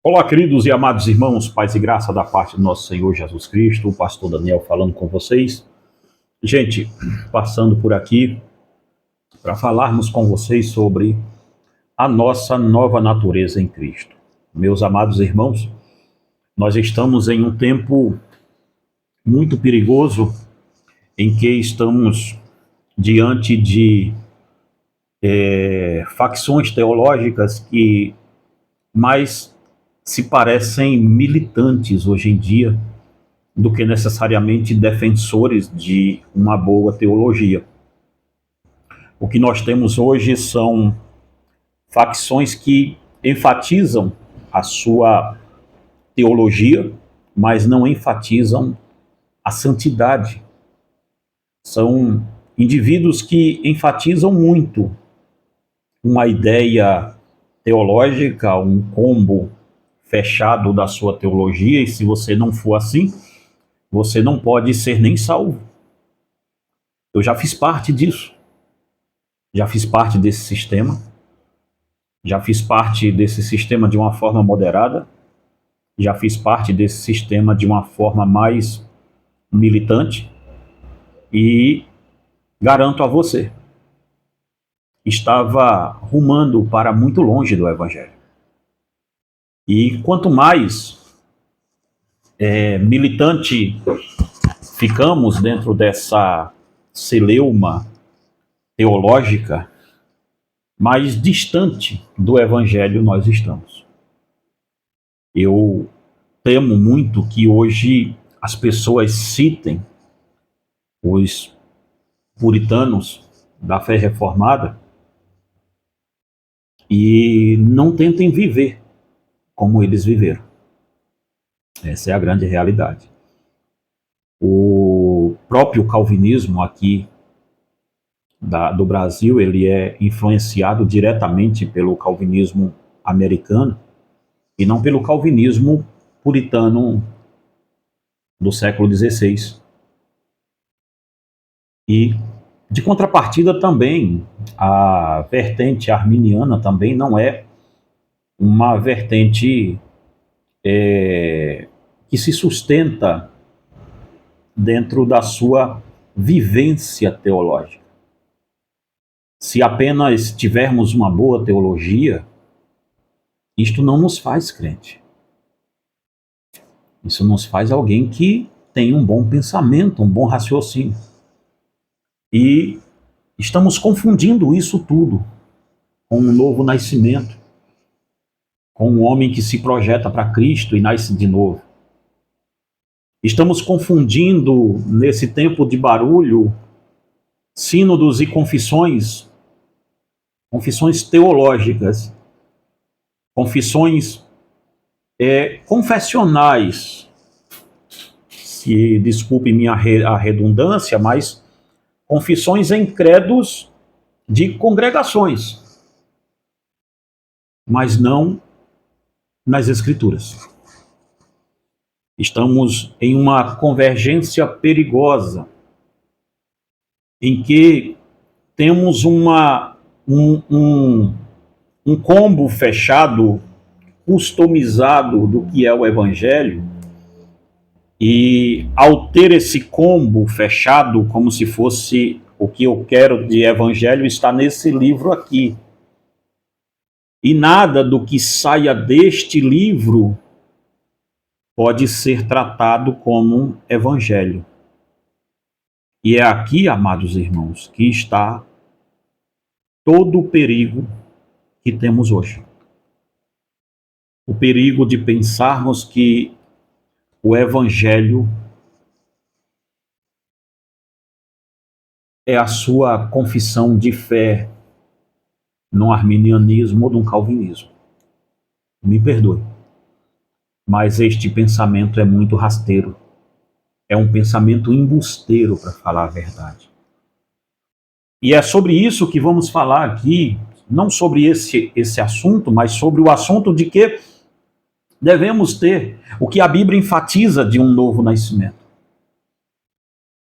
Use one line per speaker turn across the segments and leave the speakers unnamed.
Olá, queridos e amados irmãos, paz e graça da parte do nosso Senhor Jesus Cristo, o pastor Daniel falando com vocês. Gente, passando por aqui para falarmos com vocês sobre a nossa nova natureza em Cristo. Meus amados irmãos, nós estamos em um tempo muito perigoso em que estamos diante de facções teológicas que mais se parecem militantes hoje em dia do que necessariamente defensores de uma boa teologia. O que nós temos hoje são facções que enfatizam a sua teologia, mas não enfatizam a santidade. São indivíduos que enfatizam muito uma ideia teológica, um combo fechado da sua teologia, e se você não for assim, você não pode ser nem salvo. Eu já fiz parte disso. Já fiz parte desse sistema. Já fiz parte desse sistema de uma forma moderada. Já fiz parte desse sistema de uma forma mais militante. E garanto a você, estava rumando para muito longe do Evangelho. E quanto mais militante ficamos dentro dessa celeuma teológica, mais distante do Evangelho nós estamos. Eu temo muito que hoje as pessoas citem os puritanos da fé reformada e não tentem viver como eles viveram. Essa é a grande realidade. O próprio calvinismo aqui do Brasil, ele é influenciado diretamente pelo calvinismo americano e não pelo calvinismo puritano do século XVI. E, de contrapartida, também, a vertente arminiana também não é uma vertente que se sustenta dentro da sua vivência teológica. Se apenas tivermos uma boa teologia, isto não nos faz crente. Isso nos faz alguém que tem um bom pensamento, um bom raciocínio. E estamos confundindo isso tudo com um novo nascimento, com um homem que se projeta para Cristo e nasce de novo. Estamos confundindo, nesse tempo de barulho, sínodos e confissões teológicas, confissões confessionais, se desculpe a redundância, mas confissões em credos de congregações, mas não nas Escrituras. Estamos em uma convergência perigosa, em que temos um combo fechado, customizado do que é o Evangelho, e ao ter esse combo fechado, como se fosse o que eu quero de Evangelho, está nesse livro aqui. E nada do que saia deste livro pode ser tratado como Evangelho. E é aqui, amados irmãos, que está todo o perigo que temos hoje. O perigo de pensarmos que o Evangelho é a sua confissão de fé num arminianismo ou num calvinismo. Me perdoe, mas este pensamento é muito rasteiro. É um pensamento embusteiro, para falar a verdade. E é sobre isso que vamos falar aqui, não sobre esse assunto, mas sobre o assunto de que devemos ter o que a Bíblia enfatiza de um novo nascimento.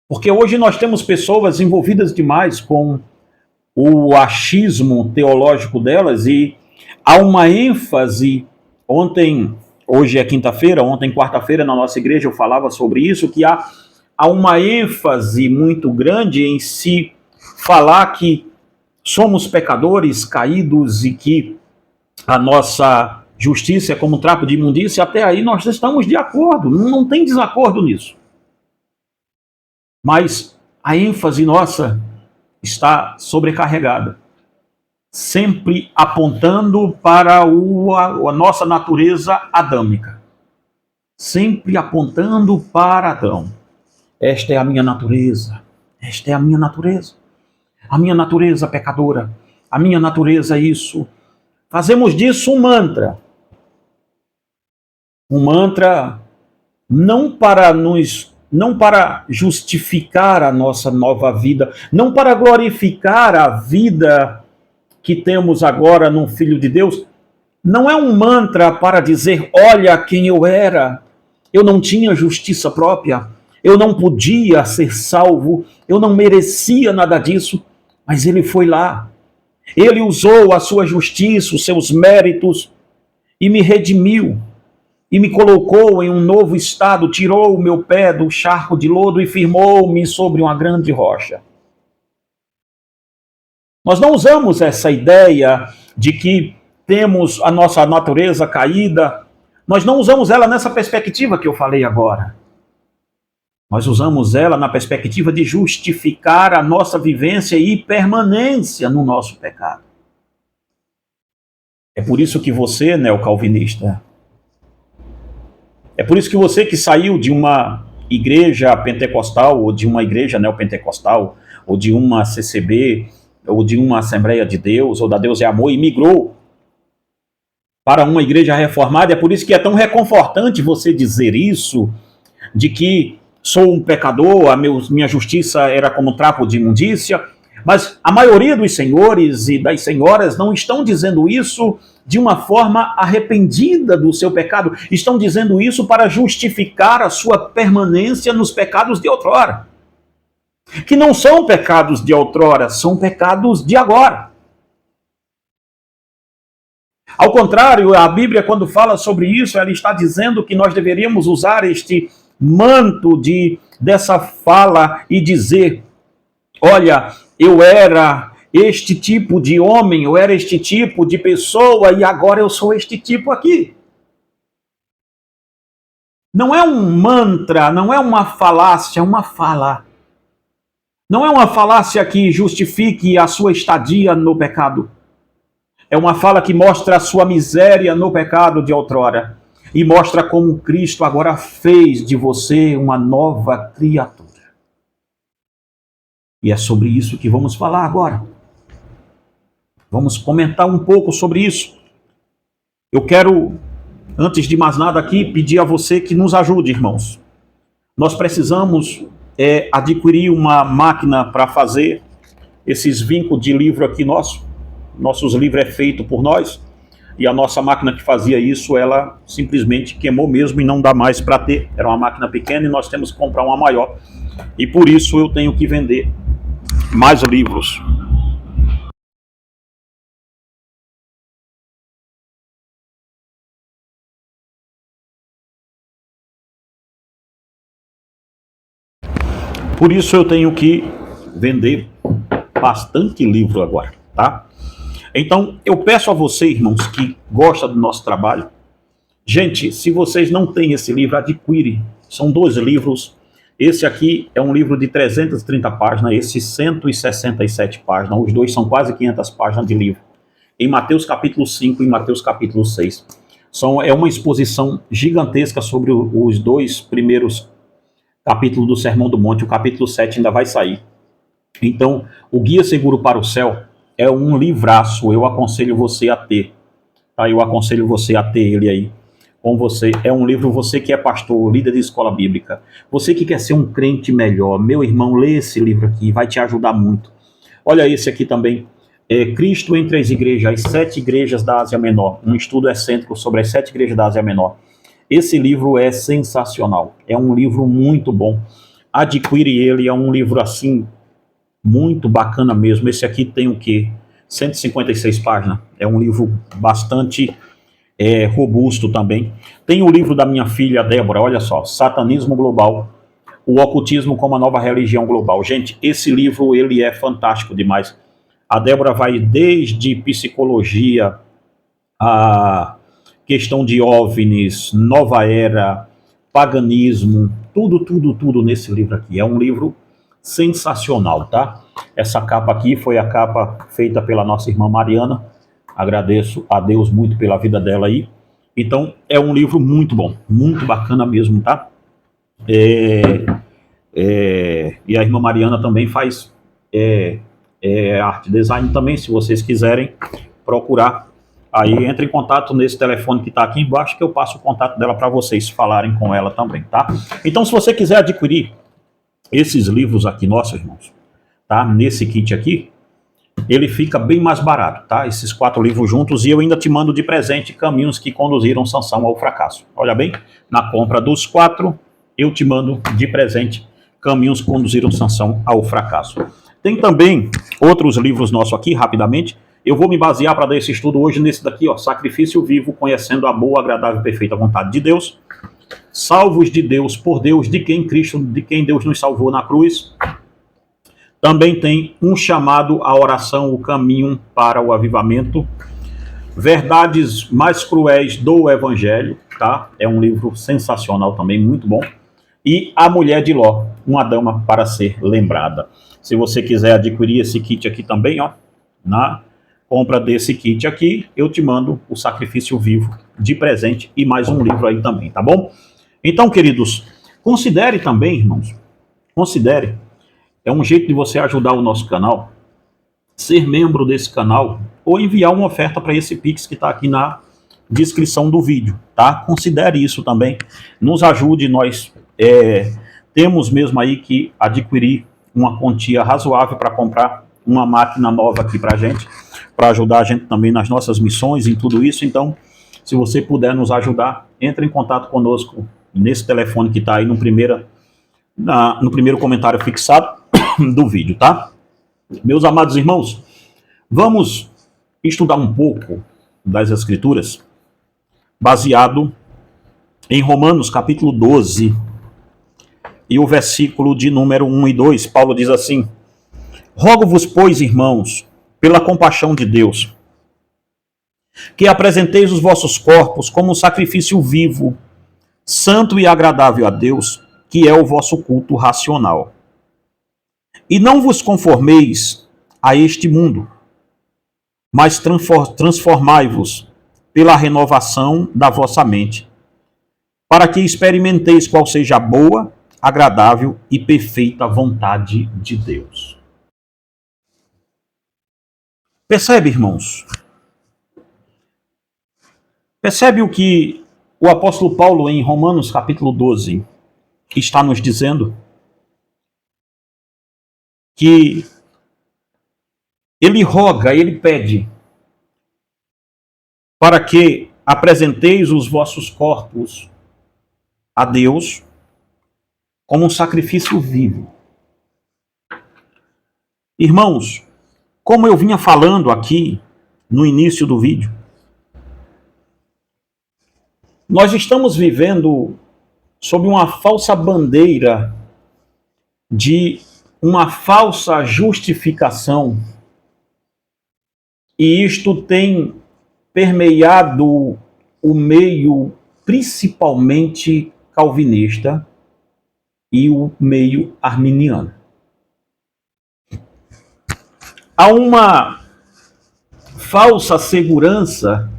Porque hoje nós temos pessoas envolvidas demais com o achismo teológico delas e há uma ênfase Ontem, hoje é quinta-feira, ontem, quarta-feira, na nossa igreja eu falava sobre isso, que há uma ênfase muito grande em se falar que somos pecadores caídos e que a nossa justiça é como um trapo de imundícia. Até aí nós estamos de acordo, não tem desacordo nisso. Mas a ênfase nossa está sobrecarregada, sempre apontando para a nossa natureza adâmica, sempre apontando para Adão. Esta é a minha natureza, esta é a minha natureza pecadora, a minha natureza isso. Fazemos disso um mantra não para justificar a nossa nova vida, não para glorificar a vida que temos agora no Filho de Deus. Não é um mantra para dizer, olha quem eu era, eu não tinha justiça própria, eu não podia ser salvo, eu não merecia nada disso, mas ele foi lá. Ele usou a sua justiça, os seus méritos, e me redimiu, e me colocou em um novo estado, tirou o meu pé do charco de lodo e firmou-me sobre uma grande rocha. Nós não usamos essa ideia de que temos a nossa natureza caída, nós não usamos ela nessa perspectiva que eu falei agora. Nós usamos ela na perspectiva de justificar a nossa vivência e permanência no nosso pecado. É por isso que você, neocalvinista, é por isso que você que saiu de uma igreja pentecostal, ou de uma igreja neopentecostal, ou de uma CCB, ou de uma Assembleia de Deus, ou da Deus é Amor, e migrou para uma igreja reformada, é por isso que é tão reconfortante você dizer isso, de que sou um pecador, minha justiça era como um trapo de imundícia, mas a maioria dos senhores e das senhoras não estão dizendo isso de uma forma arrependida do seu pecado, estão dizendo isso para justificar a sua permanência nos pecados de outrora, que não são pecados de outrora, são pecados de agora. Ao contrário, a Bíblia, quando fala sobre isso, ela está dizendo que nós deveríamos usar este manto dessa fala e dizer, olha, eu era este tipo de homem, eu era este tipo de pessoa e agora eu sou este tipo aqui. Não é um mantra, não é uma falácia, é uma fala. Não é uma falácia que justifique a sua estadia no pecado. É uma fala que mostra a sua miséria no pecado de outrora e mostra como Cristo agora fez de você uma nova criatura. E é sobre isso que vamos falar agora. Vamos comentar um pouco sobre isso. Eu quero, antes de mais nada aqui, pedir a você que nos ajude, irmãos. Nós precisamos adquirir uma máquina para fazer esses vincos de livro aqui nosso. Nossos livros é feito por nós. E a nossa máquina que fazia isso, ela simplesmente queimou mesmo e não dá mais para ter. Era uma máquina pequena e nós temos que comprar uma maior. E por isso eu tenho que vender mais livros. Por isso eu tenho que vender bastante livro agora, tá? Então, eu peço a você, irmãos, que gostam do nosso trabalho. Gente, se vocês não têm esse livro, adquire. São 2 livros. Esse aqui é um livro de 330 páginas, esse 167 páginas. Os dois são quase 500 páginas de livro. Em Mateus capítulo 5 e Mateus capítulo 6. É uma exposição gigantesca sobre os 2 primeiros capítulos do Sermão do Monte. O capítulo 7 ainda vai sair. Então, o Guia Seguro para o Céu é um livraço, eu aconselho você a ter. Tá? Eu aconselho você a ter ele aí com você. É um livro, você que é pastor, líder de escola bíblica, você que quer ser um crente melhor, meu irmão, lê esse livro aqui, vai te ajudar muito. Olha esse aqui também, Cristo entre as igrejas, as 7 igrejas da Ásia Menor, um estudo excêntrico sobre as 7 igrejas da Ásia Menor. Esse livro é sensacional, é um livro muito bom. Adquire ele, é um livro assim, muito bacana mesmo. Esse aqui tem o quê? 156 páginas. É um livro bastante robusto também. Tem o livro da minha filha Débora, olha só, Satanismo Global, o Ocultismo como a Nova Religião Global. Gente, esse livro ele é fantástico demais. A Débora vai desde psicologia, a questão de OVNIs, nova era, paganismo, tudo nesse livro aqui. É um livro sensacional, tá? Essa capa aqui foi a capa feita pela nossa irmã Mariana. Agradeço a Deus muito pela vida dela aí. Então, é um livro muito bom, muito bacana mesmo, tá? E a irmã Mariana também faz arte design também, se vocês quiserem procurar. Aí entre em contato nesse telefone que está aqui embaixo, que eu passo o contato dela para vocês falarem com ela também, tá? Então, se você quiser adquirir esses livros aqui, nossos irmãos, tá? Nesse kit aqui, ele fica bem mais barato, tá? Esses 4 livros juntos, e eu ainda te mando de presente Caminhos que Conduziram Sansão ao Fracasso. Olha bem, na compra dos 4, eu te mando de presente Caminhos que Conduziram Sansão ao Fracasso. Tem também outros livros nossos aqui, rapidamente. Eu vou me basear para dar esse estudo hoje nesse daqui, ó, Sacrifício Vivo, Conhecendo a Boa, Agradável e Perfeita Vontade de Deus. Salvos de Deus, por Deus, de quem Deus nos salvou na cruz. Também tem um chamado à oração, o caminho para o avivamento. Verdades mais cruéis do Evangelho, tá? É um livro sensacional também, muito bom. E A Mulher de Ló, uma dama para ser lembrada. Se você quiser adquirir esse kit aqui também, ó, na compra desse kit aqui, eu te mando o Sacrifício Vivo de presente e mais um livro aí também, tá bom? Então, queridos, considere também, irmãos, considere, é um jeito de você ajudar o nosso canal, ser membro desse canal ou enviar uma oferta para esse Pix que está aqui na descrição do vídeo, tá? Considere isso também, nos ajude, nós temos mesmo aí que adquirir uma quantia razoável para comprar uma máquina nova aqui para a gente, para ajudar a gente também nas nossas missões, em tudo isso. Então, se você puder nos ajudar, entre em contato conosco nesse telefone que está aí no primeiro comentário fixado do vídeo, tá? Meus amados irmãos, vamos estudar um pouco das Escrituras, baseado em Romanos capítulo 12, e o versículo de número 1 e 2, Paulo diz assim: Rogo-vos, pois, irmãos, pela compaixão de Deus, que apresenteis os vossos corpos como um sacrifício vivo, santo e agradável a Deus, que é o vosso culto racional. E não vos conformeis a este mundo, mas transformai-vos pela renovação da vossa mente, para que experimenteis qual seja a boa, agradável e perfeita vontade de Deus. Percebe, irmãos? Percebe o que o apóstolo Paulo, em Romanos capítulo 12, está nos dizendo? Que ele roga, ele pede para que apresenteis os vossos corpos a Deus como um sacrifício vivo. Irmãos, como eu vinha falando aqui no início do vídeo, nós estamos vivendo sob uma falsa bandeira de uma falsa justificação, e isto tem permeado o meio principalmente calvinista e o meio arminiano. Há uma falsa segurança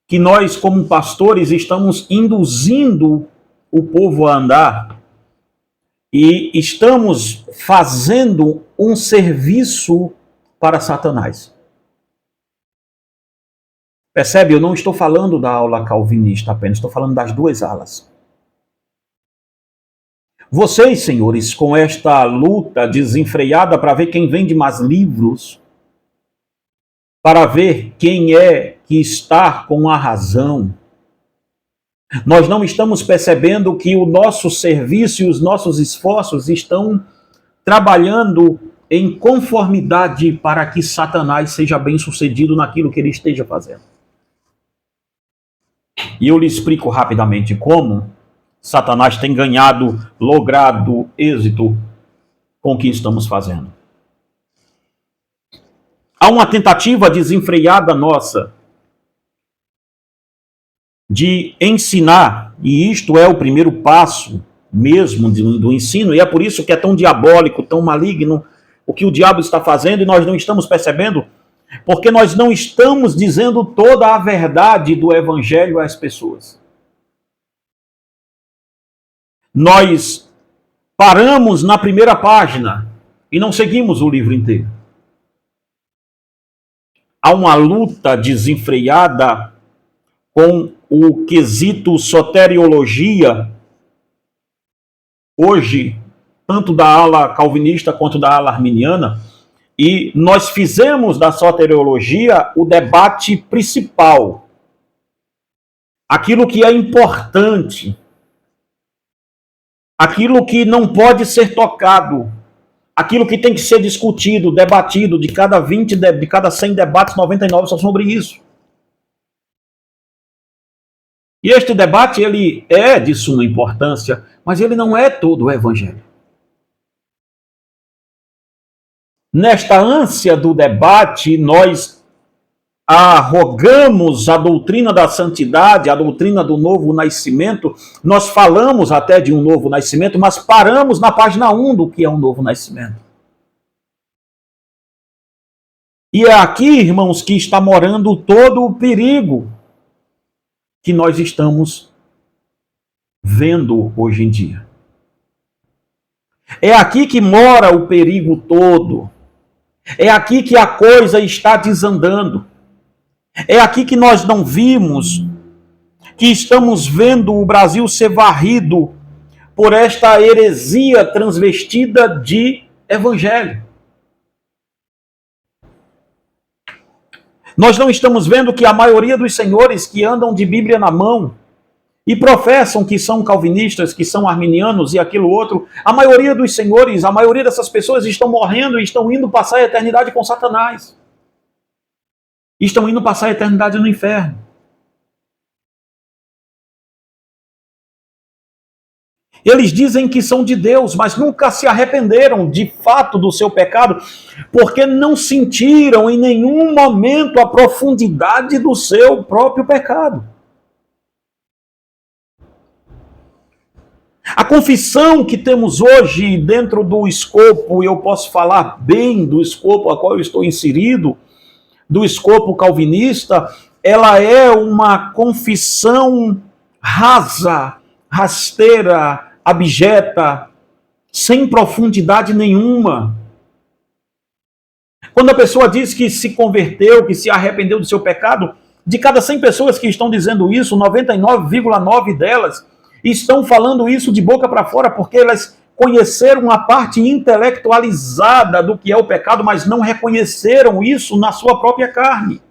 que nós, como pastores, estamos induzindo o povo a andar e estamos fazendo um serviço para Satanás. Percebe? Eu não estou falando da aula calvinista apenas, estou falando das duas alas. Vocês, senhores, com esta luta desenfreada para ver quem vende mais livros, para ver quem é que está com a razão, nós não estamos percebendo que o nosso serviço e os nossos esforços estão trabalhando em conformidade para que Satanás seja bem-sucedido naquilo que ele esteja fazendo. E eu lhe explico rapidamente como Satanás tem logrado êxito com o que estamos fazendo. Há uma tentativa desenfreada nossa de ensinar, e isto é o primeiro passo mesmo do ensino, e é por isso que é tão diabólico, tão maligno o que o diabo está fazendo e nós não estamos percebendo, porque nós não estamos dizendo toda a verdade do evangelho às pessoas. Nós paramos na primeira página e não seguimos o livro inteiro. Há uma luta desenfreada com o quesito soteriologia, hoje, tanto da ala calvinista quanto da ala arminiana, e nós fizemos da soteriologia o debate principal, aquilo que é importante, aquilo que não pode ser tocado, aquilo que tem que ser discutido, debatido, de cada 100 debates, 99 são sobre isso. E este debate, ele é de suma importância, mas ele não é todo o evangelho. Nesta ânsia do debate, nós arrogamos a doutrina da santidade, a doutrina do novo nascimento, nós falamos até de um novo nascimento, mas paramos na página 1 do que é um novo nascimento. E é aqui, irmãos, que está morando todo o perigo que nós estamos vendo hoje em dia. É aqui que mora o perigo todo. É aqui que a coisa está desandando. É aqui que nós não vimos, que estamos vendo o Brasil ser varrido por esta heresia transvestida de evangelho. Nós não estamos vendo que a maioria dos senhores que andam de Bíblia na mão e professam que são calvinistas, que são arminianos e aquilo outro, a maioria dos senhores, a maioria dessas pessoas estão morrendo e estão indo passar a eternidade com Satanás. Estão indo passar a eternidade no inferno. Eles dizem que são de Deus, mas nunca se arrependeram de fato do seu pecado, porque não sentiram em nenhum momento a profundidade do seu próprio pecado. A confissão que temos hoje dentro do escopo, e eu posso falar bem do escopo a qual eu estou inserido, do escopo calvinista, ela é uma confissão rasa, rasteira, abjeta, sem profundidade nenhuma. Quando a pessoa diz que se converteu, que se arrependeu do seu pecado, de cada 100 pessoas que estão dizendo isso, 99,9 delas estão falando isso de boca para fora, porque elas conheceram a parte intelectualizada do que é o pecado, mas não reconheceram isso na sua própria carne.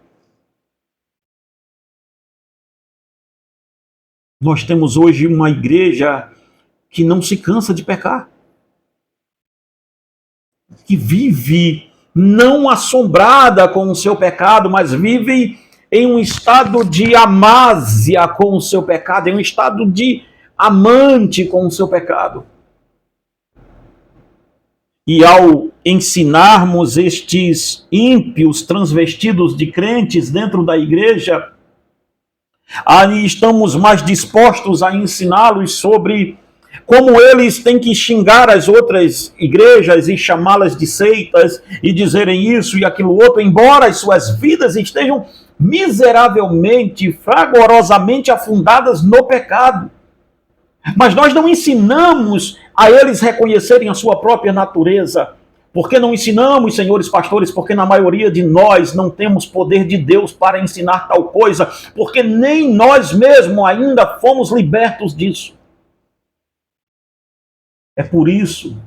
Nós temos hoje uma igreja que não se cansa de pecar, que vive não assombrada com o seu pecado, mas vive em um estado de amásia com o seu pecado, em um estado de amante com o seu pecado. E ao ensinarmos estes ímpios transvestidos de crentes dentro da igreja, aí estamos mais dispostos a ensiná-los sobre como eles têm que xingar as outras igrejas e chamá-las de seitas e dizerem isso e aquilo outro, embora as suas vidas estejam miseravelmente, fragorosamente afundadas no pecado. Mas nós não ensinamos a eles reconhecerem a sua própria natureza. Por que não ensinamos, senhores pastores? Porque na maioria de nós não temos poder de Deus para ensinar tal coisa, porque nem nós mesmos ainda fomos libertos disso. É por isso,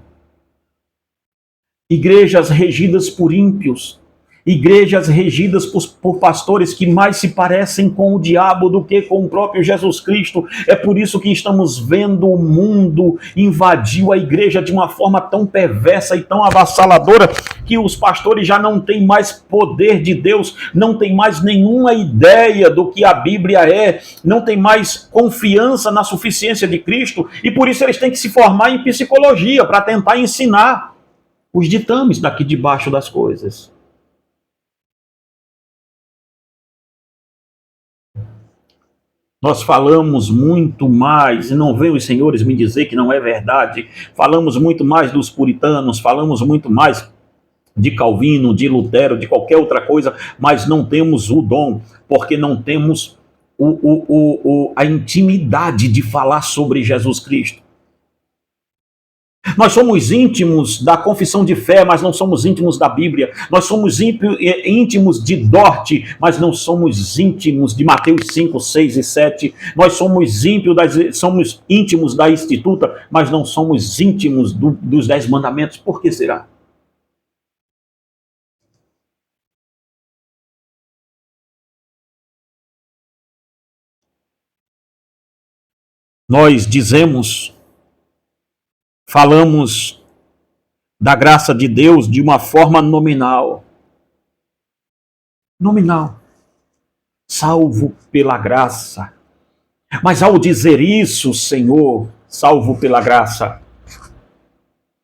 igrejas regidas por ímpios, igrejas regidas por pastores que mais se parecem com o diabo do que com o próprio Jesus Cristo. É por isso que estamos vendo o mundo invadiu a igreja de uma forma tão perversa e tão avassaladora que os pastores já não têm mais poder de Deus, não têm mais nenhuma ideia do que a Bíblia é, não têm mais confiança na suficiência de Cristo, e por isso eles têm que se formar em psicologia para tentar ensinar os ditames daqui debaixo das coisas. Nós falamos muito mais, e não venham os senhores me dizer que não é verdade, falamos muito mais dos puritanos, falamos muito mais de Calvino, de Lutero, de qualquer outra coisa, mas não temos o dom, porque não temos a intimidade de falar sobre Jesus Cristo. Nós somos íntimos da confissão de fé, mas não somos íntimos da Bíblia. Nós somos íntimos de Dorte, mas não somos íntimos de Mateus 5, 6 e 7. Nós somos íntimos da Instituta, mas não somos íntimos dos 10 mandamentos. Por que será? Nós falamos da graça de Deus de uma forma nominal. Nominal. Salvo pela graça. Mas ao dizer isso, Senhor, salvo pela graça,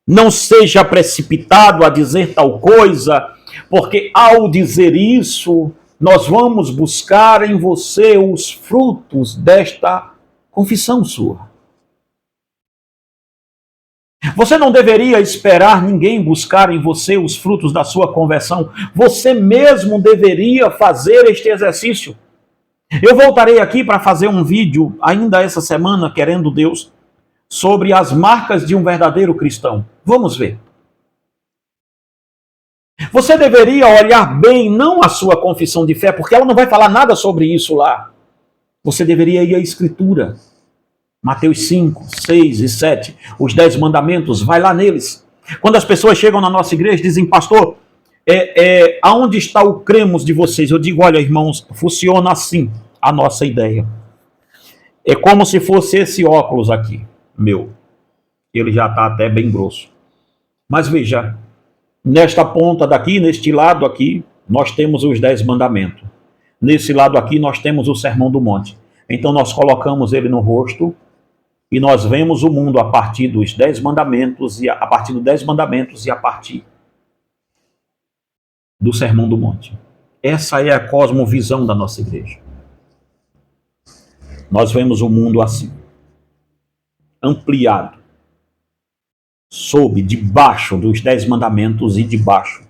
não seja precipitado a dizer tal coisa, porque ao dizer isso, nós vamos buscar em você os frutos desta confissão sua. Você não deveria esperar ninguém buscar em você os frutos da sua conversão. Você mesmo deveria fazer este exercício. Eu voltarei aqui para fazer um vídeo, ainda essa semana, querendo Deus, sobre as marcas de um verdadeiro cristão. Vamos ver. Você deveria olhar bem, não a sua confissão de fé, porque ela não vai falar nada sobre isso lá. Você deveria ir à Escritura. Mateus 5, 6 e 7, os 10 mandamentos, vai lá neles. Quando as pessoas chegam na nossa igreja e dizem, pastor, aonde está o cremos de vocês? Eu digo, olha, irmãos, funciona assim a nossa ideia. É como se fosse esse óculos aqui, meu. Ele já está até bem grosso. Mas veja, nesta ponta daqui, neste lado aqui, nós temos os 10 mandamentos. Nesse lado aqui, nós temos o Sermão do Monte. Então, nós colocamos ele no rosto e nós vemos o mundo a partir dos 10 mandamentos, e a partir dos 10 mandamentos e a partir do Sermão do Monte. Essa é a cosmovisão da nossa igreja. Nós vemos o mundo assim, ampliado, debaixo dos 10 mandamentos e debaixo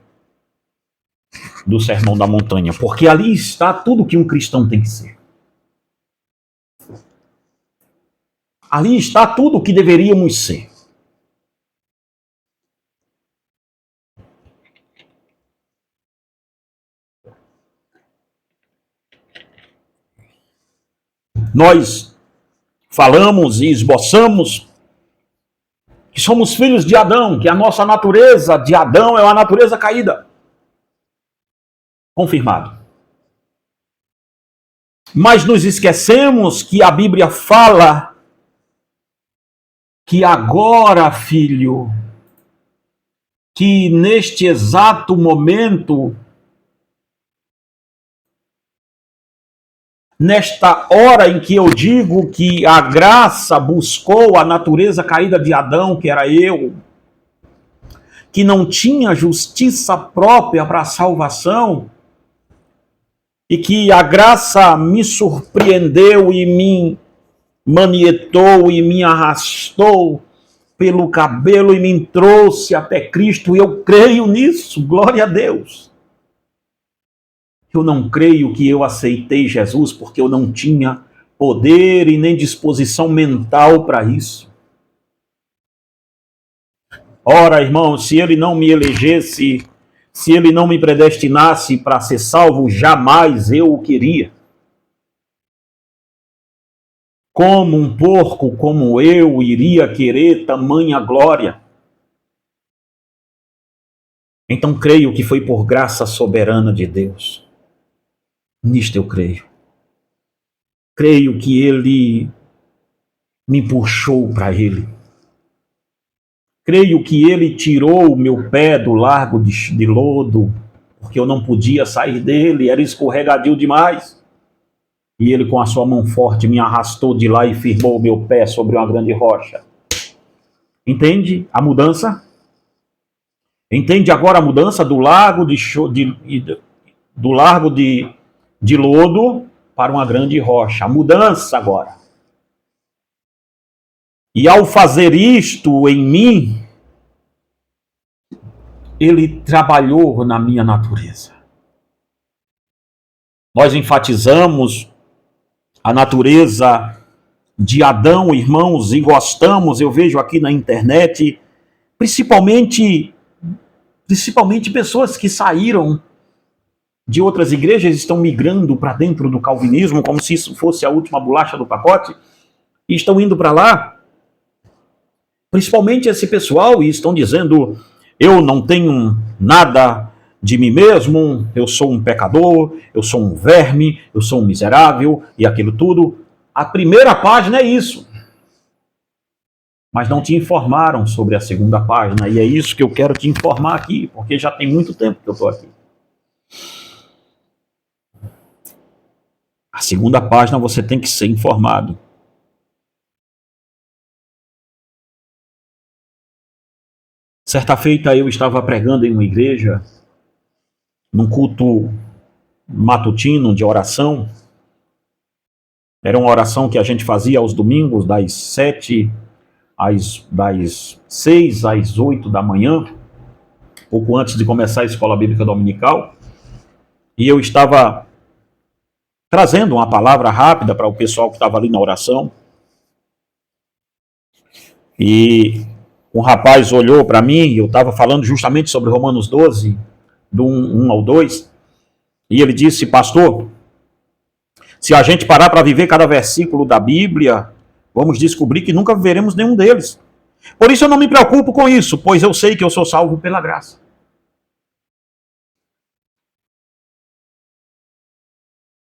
do Sermão da Montanha, porque ali está tudo que um cristão tem que ser. Ali está tudo o que deveríamos ser. Nós falamos e esboçamos que somos filhos de Adão, que a nossa natureza de Adão é uma natureza caída. Confirmado. Mas nos esquecemos que a Bíblia fala que agora, filho, que neste exato momento, nesta hora em que eu digo que a graça buscou a natureza caída de Adão, que era eu, que não tinha justiça própria para a salvação, e que a graça me surpreendeu e me manietou e me arrastou pelo cabelo e me trouxe até Cristo. E eu creio nisso, glória a Deus. Eu não creio que eu aceitei Jesus porque eu não tinha poder e nem disposição mental para isso. Ora, irmão, se ele não me elegesse, se ele não me predestinasse para ser salvo, jamais eu o queria. Como um porco como eu iria querer tamanha glória? Então creio que foi por graça soberana de Deus. Nisto eu creio. Creio que Ele me puxou para Ele. Creio que Ele tirou o meu pé do largo de lodo, porque eu não podia sair dele, era escorregadio demais. E Ele, com a sua mão forte, me arrastou de lá e firmou o meu pé sobre uma grande rocha. Entende a mudança? Entende agora a mudança do largo do largo de lodo para uma grande rocha? A mudança agora. E ao fazer isto em mim, Ele trabalhou na minha natureza. Nós enfatizamos a natureza de Adão, irmãos, e gostamos, eu vejo aqui na internet, principalmente pessoas que saíram de outras igrejas, estão migrando para dentro do calvinismo, como se isso fosse a última bolacha do pacote, e estão indo para lá, principalmente esse pessoal, e estão dizendo: eu não tenho nada de mim mesmo, eu sou um pecador, eu sou um verme, eu sou um miserável, e aquilo tudo. A primeira página é isso. Mas não te informaram sobre a segunda página, e é isso que eu quero te informar aqui, porque já tem muito tempo que eu estou aqui. A segunda página você tem que ser informado. Certa feita eu estava pregando em uma igreja, num culto matutino de oração. Era uma oração que a gente fazia aos domingos, das 6 às 8 da manhã, pouco antes de começar a escola bíblica dominical. E eu estava trazendo uma palavra rápida para o pessoal que estava ali na oração. E um rapaz olhou para mim, eu estava falando justamente sobre Romanos 12, do 1 ao 2, e ele disse: pastor, se a gente parar para viver cada versículo da Bíblia, vamos descobrir que nunca viveremos nenhum deles. Por isso eu não me preocupo com isso, pois eu sei que eu sou salvo pela graça.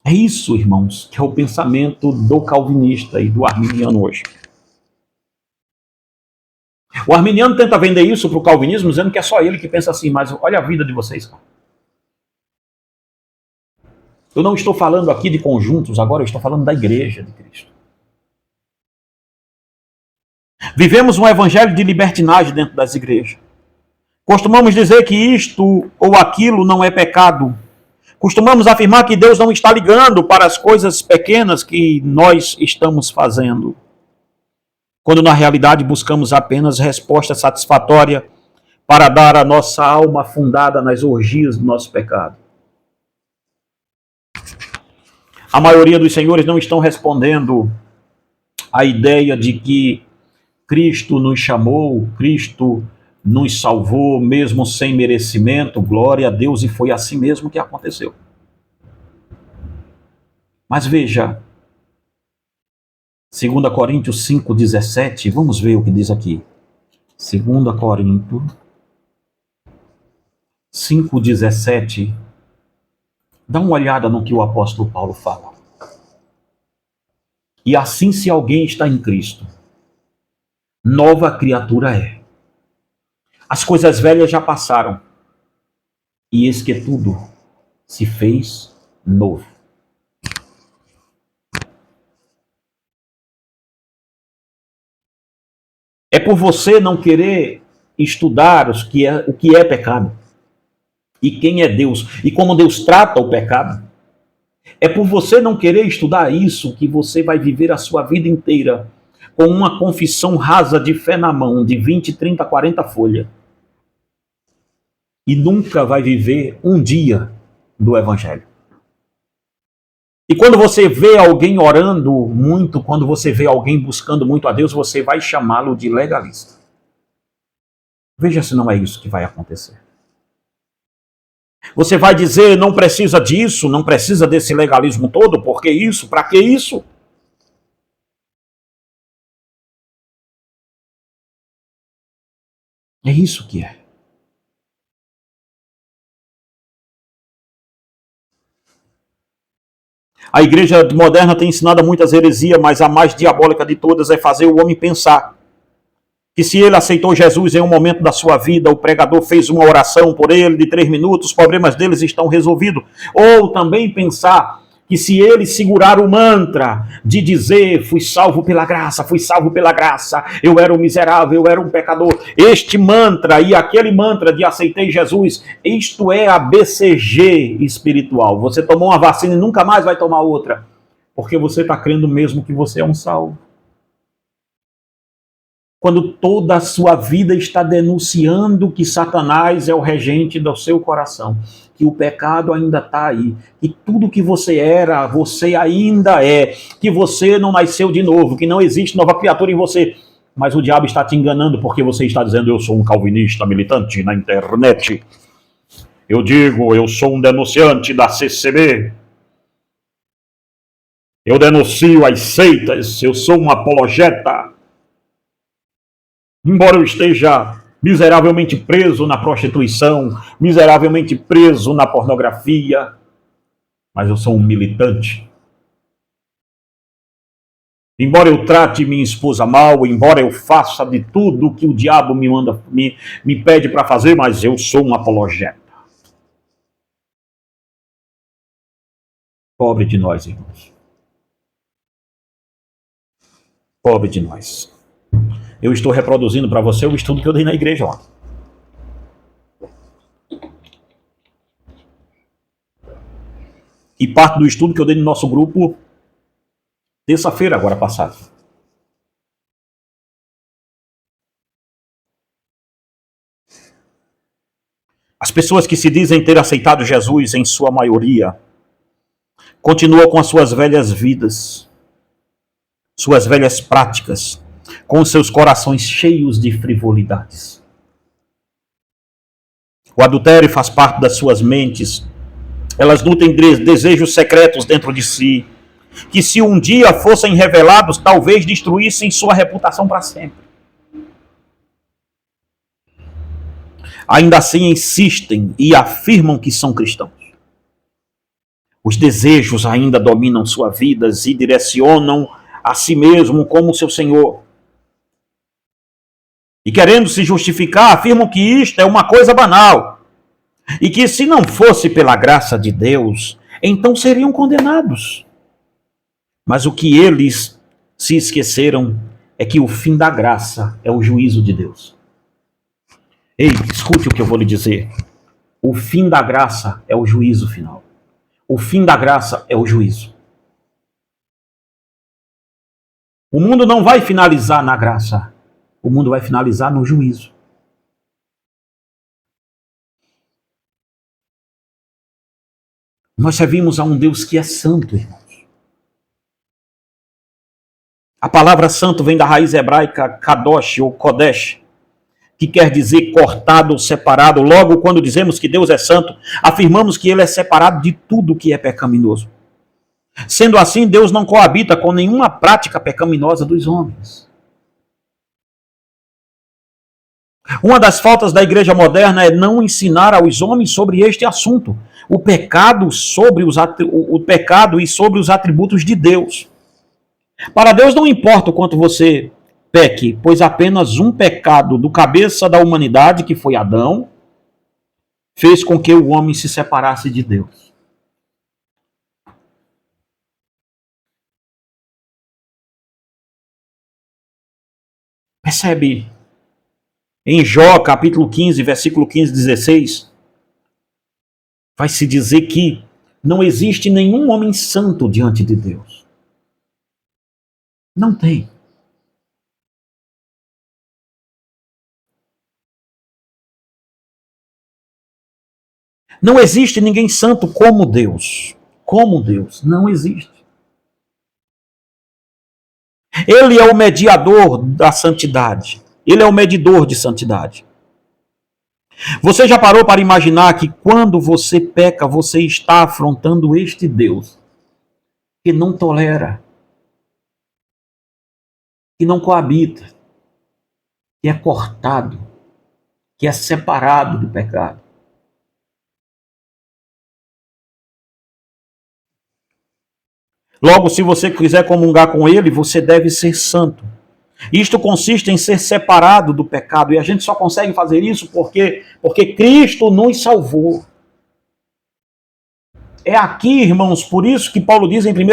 É isso, irmãos, que é o pensamento do calvinista e do arminiano hoje. O arminiano tenta vender isso para o calvinismo, dizendo que é só ele que pensa assim, mas olha a vida de vocês. Eu não estou falando aqui de conjuntos, agora eu estou falando da igreja de Cristo. Vivemos um evangelho de libertinagem dentro das igrejas. Costumamos dizer que isto ou aquilo não é pecado. Costumamos afirmar que Deus não está ligando para as coisas pequenas que nós estamos fazendo, quando na realidade buscamos apenas resposta satisfatória para dar a nossa alma afundada nas orgias do nosso pecado. A maioria dos senhores não estão respondendo à ideia de que Cristo nos chamou, Cristo nos salvou, mesmo sem merecimento, glória a Deus, e foi assim mesmo que aconteceu. Mas veja, 2 Coríntios 5,17, vamos ver o que diz aqui. 2 Coríntios 5,17, dá uma olhada no que o apóstolo Paulo fala. E assim, se alguém está em Cristo, nova criatura é. As coisas velhas já passaram, e eis que tudo se fez novo. É por você não querer estudar o que é pecado, e quem é Deus, e como Deus trata o pecado. É por você não querer estudar isso que você vai viver a sua vida inteira com uma confissão rasa de fé na mão, de 20, 30, 40 folhas. E nunca vai viver um dia do Evangelho. E quando você vê alguém orando muito, quando você vê alguém buscando muito a Deus, você vai chamá-lo de legalista. Veja se não é isso que vai acontecer. Você vai dizer: não precisa disso, não precisa desse legalismo todo, por que isso? Para que isso? É isso que é. A igreja moderna tem ensinado muitas heresias, mas a mais diabólica de todas é fazer o homem pensar que se ele aceitou Jesus em um momento da sua vida, o pregador fez uma oração por ele de 3 minutos, os problemas deles estão resolvidos. Ou também pensar que se ele segurar o mantra de dizer fui salvo pela graça, eu era um miserável, eu era um pecador, este mantra e aquele mantra de aceitei Jesus, isto é a BCG espiritual. Você tomou uma vacina e nunca mais vai tomar outra, porque você está crendo mesmo que você é um salvo. Quando toda a sua vida está denunciando que Satanás é o regente do seu coração, que o pecado ainda está aí, que tudo que você era, você ainda é, que você não nasceu de novo, que não existe nova criatura em você, mas o diabo está te enganando porque você está dizendo eu sou um calvinista militante na internet. Eu digo, eu sou um denunciante da CCB. Eu denuncio as seitas, eu sou um apologeta. Embora eu esteja miseravelmente preso na prostituição, miseravelmente preso na pornografia, mas eu sou um militante. Embora eu trate minha esposa mal, embora eu faça de tudo que o diabo me pede para fazer, mas eu sou um apologeta. Pobre de nós, irmãos. Pobre de nós. Eu estou reproduzindo para você o estudo que eu dei na igreja ontem. E parte do estudo que eu dei no nosso grupo terça-feira agora passada. As pessoas que se dizem ter aceitado Jesus, em sua maioria, continuam com as suas velhas vidas, suas velhas práticas, com seus corações cheios de frivolidades. O adultério faz parte das suas mentes. Elas nutrem desejos secretos dentro de si, que se um dia fossem revelados, talvez destruíssem sua reputação para sempre. Ainda assim insistem e afirmam que são cristãos. Os desejos ainda dominam suas vidas e direcionam a si mesmo como seu Senhor. E querendo se justificar, afirmam que isto é uma coisa banal. E que se não fosse pela graça de Deus, então seriam condenados. Mas o que eles se esqueceram é que o fim da graça é o juízo de Deus. Ei, escute o que eu vou lhe dizer. O fim da graça é o juízo final. O fim da graça é o juízo. O mundo não vai finalizar na graça. O mundo vai finalizar no juízo. Nós servimos a um Deus que é santo, irmãos. A palavra santo vem da raiz hebraica kadosh ou kodesh, que quer dizer cortado ou separado. Logo, quando dizemos que Deus é santo, afirmamos que ele é separado de tudo que é pecaminoso. Sendo assim, Deus não coabita com nenhuma prática pecaminosa dos homens. Uma das faltas da igreja moderna é não ensinar aos homens sobre este assunto, o pecado e sobre os atributos de Deus. Para Deus não importa o quanto você peque, pois apenas um pecado do cabeça da humanidade, que foi Adão, fez com que o homem se separasse de Deus. Percebe? Em Jó, capítulo 15, versículo 15, 16, vai se dizer que não existe nenhum homem santo diante de Deus. Não tem. Não existe ninguém santo como Deus. Como Deus. Não existe. Ele é o mediador da santidade. Ele é o medidor de santidade. Você já parou para imaginar que quando você peca, você está afrontando este Deus que não tolera, que não coabita, que é cortado, que é separado do pecado? Logo, se você quiser comungar com ele, você deve ser santo. Isto consiste em ser separado do pecado, e a gente só consegue fazer isso porque Cristo nos salvou. É aqui, irmãos, por isso que Paulo diz em 2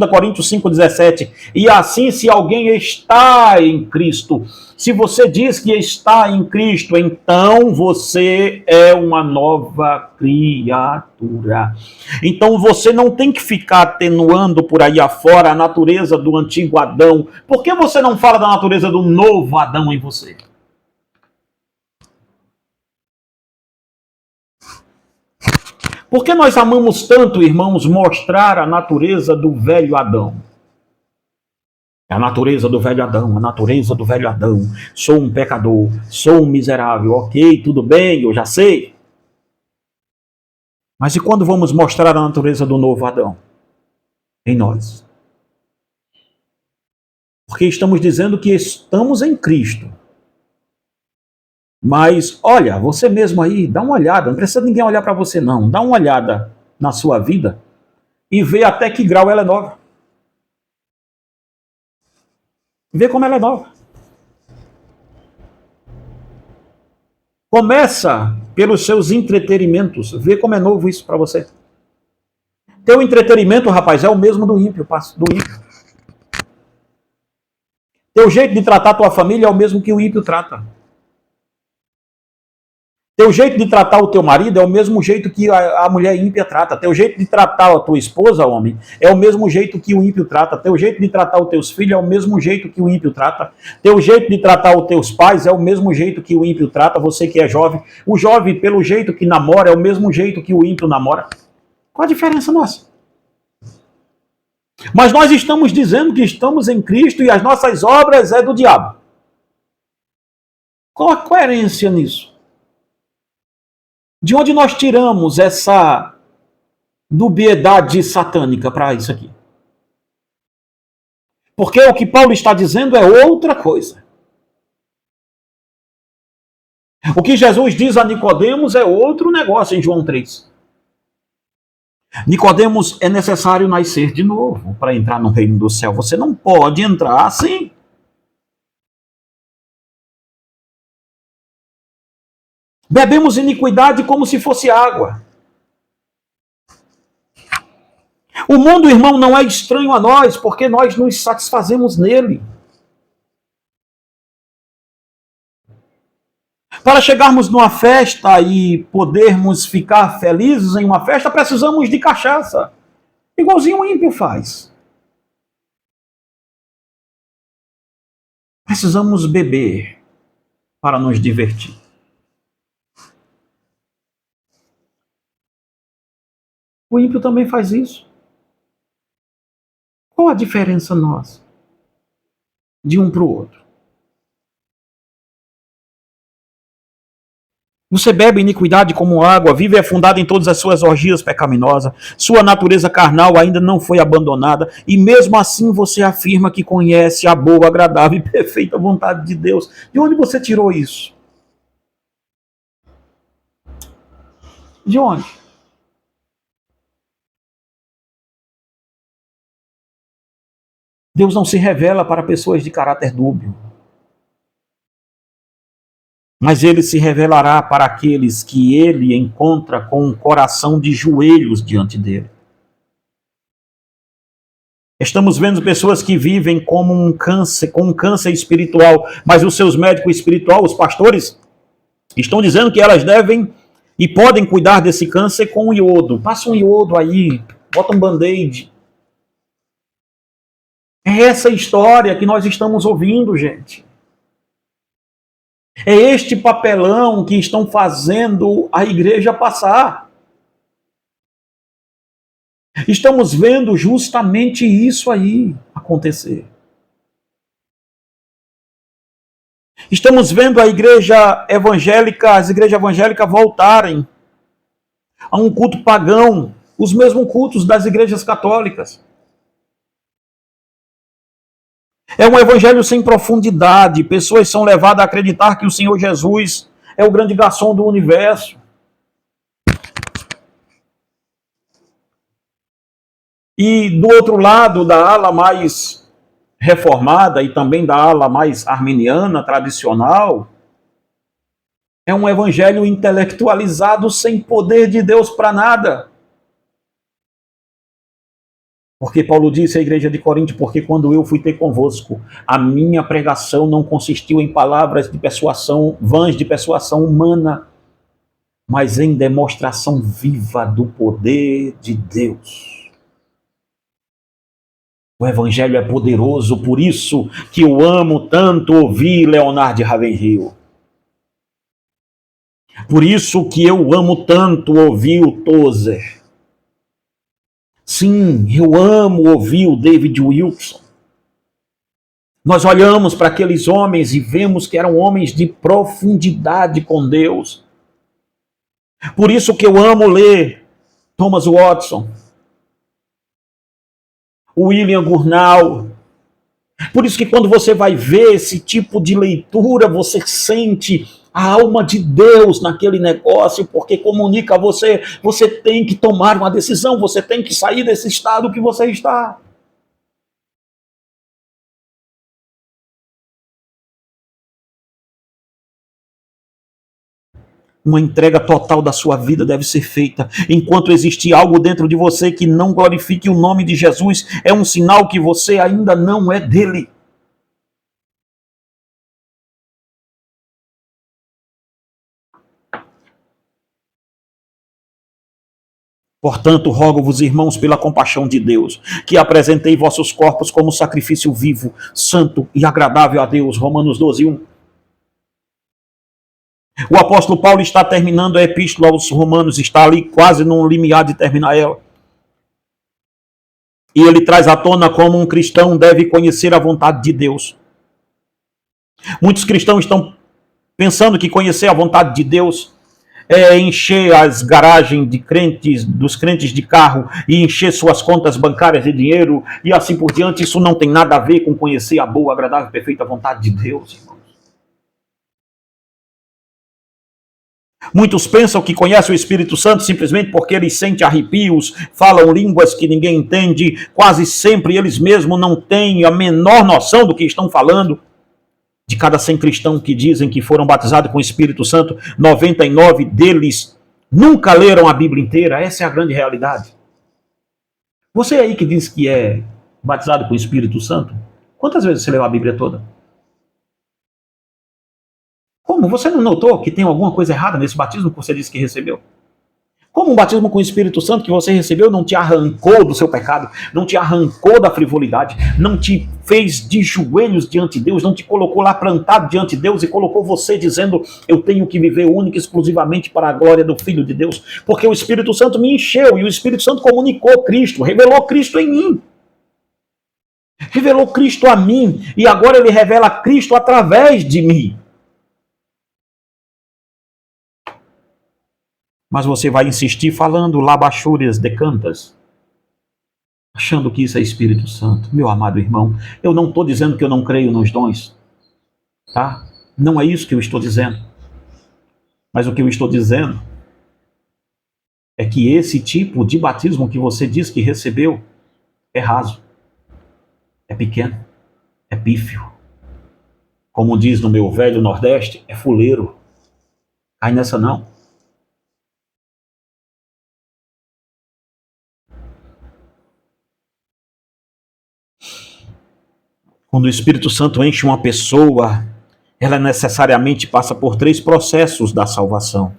Coríntios 5,17, e assim, se alguém está em Cristo, se você diz que está em Cristo, então você é uma nova criatura. Então você não tem que ficar atenuando por aí afora a natureza do antigo Adão. Por que você não fala da natureza do novo Adão em você? Por que nós amamos tanto, irmãos, mostrar a natureza do velho Adão? A natureza do velho Adão, a natureza do velho Adão. Sou um pecador, sou um miserável, ok, tudo bem, eu já sei. Mas e quando vamos mostrar a natureza do novo Adão? Em nós. Porque estamos dizendo que estamos em Cristo. Mas, olha, você mesmo aí, dá uma olhada, não precisa ninguém olhar para você não, dá uma olhada na sua vida e vê até que grau ela é nova. Vê como ela é nova. Começa pelos seus entretenimentos, vê como é novo isso para você. Teu entretenimento, rapaz, é o mesmo do ímpio. Teu jeito de tratar tua família é o mesmo que o ímpio trata. Teu jeito de tratar o teu marido é o mesmo jeito que a mulher ímpia trata. Teu jeito de tratar a tua esposa, homem, é o mesmo jeito que o ímpio trata. Teu jeito de tratar os teus filhos é o mesmo jeito que o ímpio trata. Teu jeito de tratar os teus pais é o mesmo jeito que o ímpio trata. Você que é jovem, o jovem, pelo jeito que namora, é o mesmo jeito que o ímpio namora. Qual a diferença nossa? Mas nós estamos dizendo que estamos em Cristo e as nossas obras é do diabo. Qual a coerência nisso? De onde nós tiramos essa dubiedade satânica para isso aqui? Porque o que Paulo está dizendo é outra coisa. O que Jesus diz a Nicodemos é outro negócio em João 3. Nicodemos, é necessário nascer de novo para entrar no reino do céu. Você não pode entrar assim. Bebemos iniquidade como se fosse água. O mundo, irmão, não é estranho a nós, porque nós nos satisfazemos nele. Para chegarmos numa festa e podermos ficar felizes em uma festa, precisamos de cachaça. Igualzinho o ímpio faz. Precisamos beber para nos divertir. O ímpio também faz isso. Qual a diferença nossa de um para o outro? Você bebe iniquidade como água, vive afundado em todas as suas orgias pecaminosas, sua natureza carnal ainda não foi abandonada, e mesmo assim você afirma que conhece a boa, agradável e perfeita vontade de Deus. De onde você tirou isso? De onde? Deus não se revela para pessoas de caráter dúbio. Mas ele se revelará para aqueles que ele encontra com um coração de joelhos diante dele. Estamos vendo pessoas que vivem como com um câncer espiritual, mas os seus médicos espirituais, os pastores, estão dizendo que elas devem e podem cuidar desse câncer com iodo. Passa um iodo aí, bota um band-aid. É essa história que nós estamos ouvindo, gente. É este papelão que estão fazendo a igreja passar. Estamos vendo justamente isso aí acontecer. Estamos vendo a igreja evangélica, as igrejas evangélicas voltarem a um culto pagão, os mesmos cultos das igrejas católicas. É um evangelho sem profundidade. Pessoas são levadas a acreditar que o Senhor Jesus é o grande garçom do universo. E do outro lado, da ala mais reformada e também da ala mais arminiana, tradicional, é um evangelho intelectualizado sem poder de Deus para nada. Porque Paulo disse à igreja de Corinto, porque quando eu fui ter convosco, a minha pregação não consistiu em palavras de persuasão, vãs de persuasão humana, mas em demonstração viva do poder de Deus. O evangelho é poderoso, por isso que eu amo tanto ouvir Leonard Ravenhill. Por isso que eu amo tanto ouvir o Tozer. Sim, eu amo ouvir o David Wilson. Nós olhamos para aqueles homens e vemos que eram homens de profundidade com Deus. Por isso que eu amo ler Thomas Watson, William Gurnall. Por isso que quando você vai ver esse tipo de leitura, você sente a alma de Deus naquele negócio, porque comunica a você, você tem que tomar uma decisão, você tem que sair desse estado que você está. Uma entrega total da sua vida deve ser feita. Enquanto existir algo dentro de você que não glorifique o nome de Jesus, é um sinal que você ainda não é dele. Portanto, rogo-vos, irmãos, pela compaixão de Deus, que apresentei vossos corpos como sacrifício vivo, santo e agradável a Deus. Romanos 12:1. O apóstolo Paulo está terminando a epístola aos Romanos, está ali quase no limiar de terminar ela. E ele traz à tona como um cristão deve conhecer a vontade de Deus. Muitos cristãos estão pensando que conhecer a vontade de Deus é encher as garagens de crentes, dos crentes de carro e encher suas contas bancárias de dinheiro e assim por diante. Isso não tem nada a ver com conhecer a boa, agradável e perfeita vontade de Deus, irmãos. Muitos pensam que conhecem o Espírito Santo simplesmente porque eles sentem arrepios, falam línguas que ninguém entende, quase sempre eles mesmos não têm a menor noção do que estão falando. De cada 100 cristãos que dizem que foram batizados com o Espírito Santo, 99 deles nunca leram a Bíblia inteira. Essa é a grande realidade. Você aí que diz que é batizado com o Espírito Santo, quantas vezes você leu a Bíblia toda? Como? Você não notou que tem alguma coisa errada nesse batismo que você disse que recebeu? Como um batismo com o Espírito Santo que você recebeu não te arrancou do seu pecado, não te arrancou da frivolidade, não te fez de joelhos diante de Deus, não te colocou lá plantado diante de Deus e colocou você dizendo, eu tenho que viver única e exclusivamente para a glória do Filho de Deus, porque o Espírito Santo me encheu e o Espírito Santo comunicou Cristo, revelou Cristo em mim. Revelou Cristo a mim e agora ele revela Cristo através de mim. Mas você vai insistir falando labachúrias decantas, achando que isso é Espírito Santo. Meu amado irmão, eu não estou dizendo que eu não creio nos dons, tá? Não é isso que eu estou dizendo. Mas o que eu estou dizendo é que esse tipo de batismo que você diz que recebeu é raso, é pequeno, é pífio. Como diz no meu velho Nordeste, é fuleiro. Cai nessa não. Quando o Espírito Santo enche uma pessoa, ela necessariamente passa por 3 processos da salvação.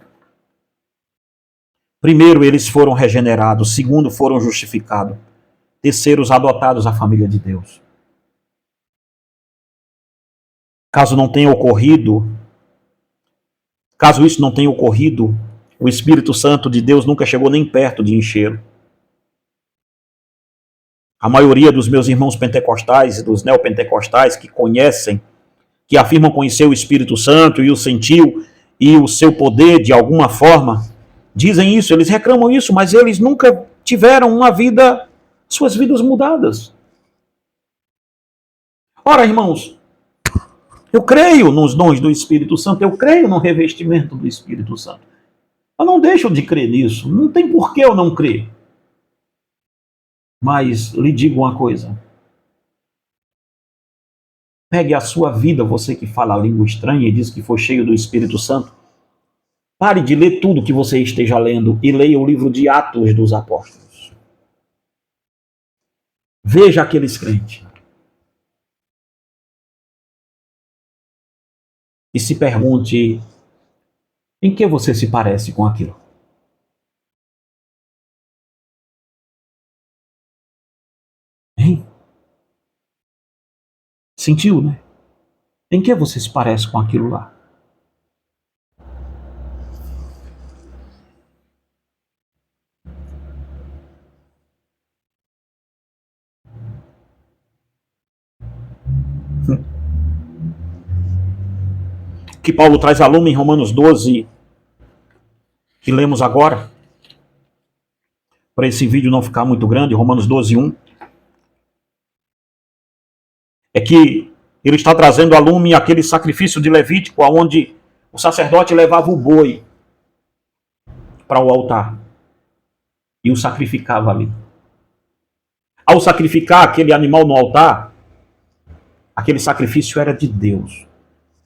Primeiro, eles foram regenerados. Segundo, foram justificados. Terceiro, adotados à família de Deus. Caso isso não tenha ocorrido, o Espírito Santo de Deus nunca chegou nem perto de enchê-lo. A maioria dos meus irmãos pentecostais e dos neopentecostais que conhecem, que afirmam conhecer o Espírito Santo e o sentiu e o seu poder de alguma forma, dizem isso, eles reclamam isso, mas eles nunca tiveram suas vidas mudadas. Ora, irmãos, eu creio nos dons do Espírito Santo, eu creio no revestimento do Espírito Santo. Eu não deixo de crer nisso, não tem por que eu não crer. Mas lhe digo uma coisa: pegue a sua vida, você que fala a língua estranha e diz que foi cheio do Espírito Santo. Pare de ler tudo que você esteja lendo e leia o livro de Atos dos Apóstolos. Veja aqueles crentes e se pergunte em que você se parece com aquilo. Hein? Sentiu, né? Em que você se parece com aquilo lá? Que Paulo traz a lume em Romanos 12, que lemos agora, para esse vídeo não ficar muito grande, Romanos 12, 1, é que ele está trazendo a lume aquele sacrifício de Levítico, onde o sacerdote levava o boi para o altar e o sacrificava ali. Ao sacrificar aquele animal no altar, aquele sacrifício era de Deus.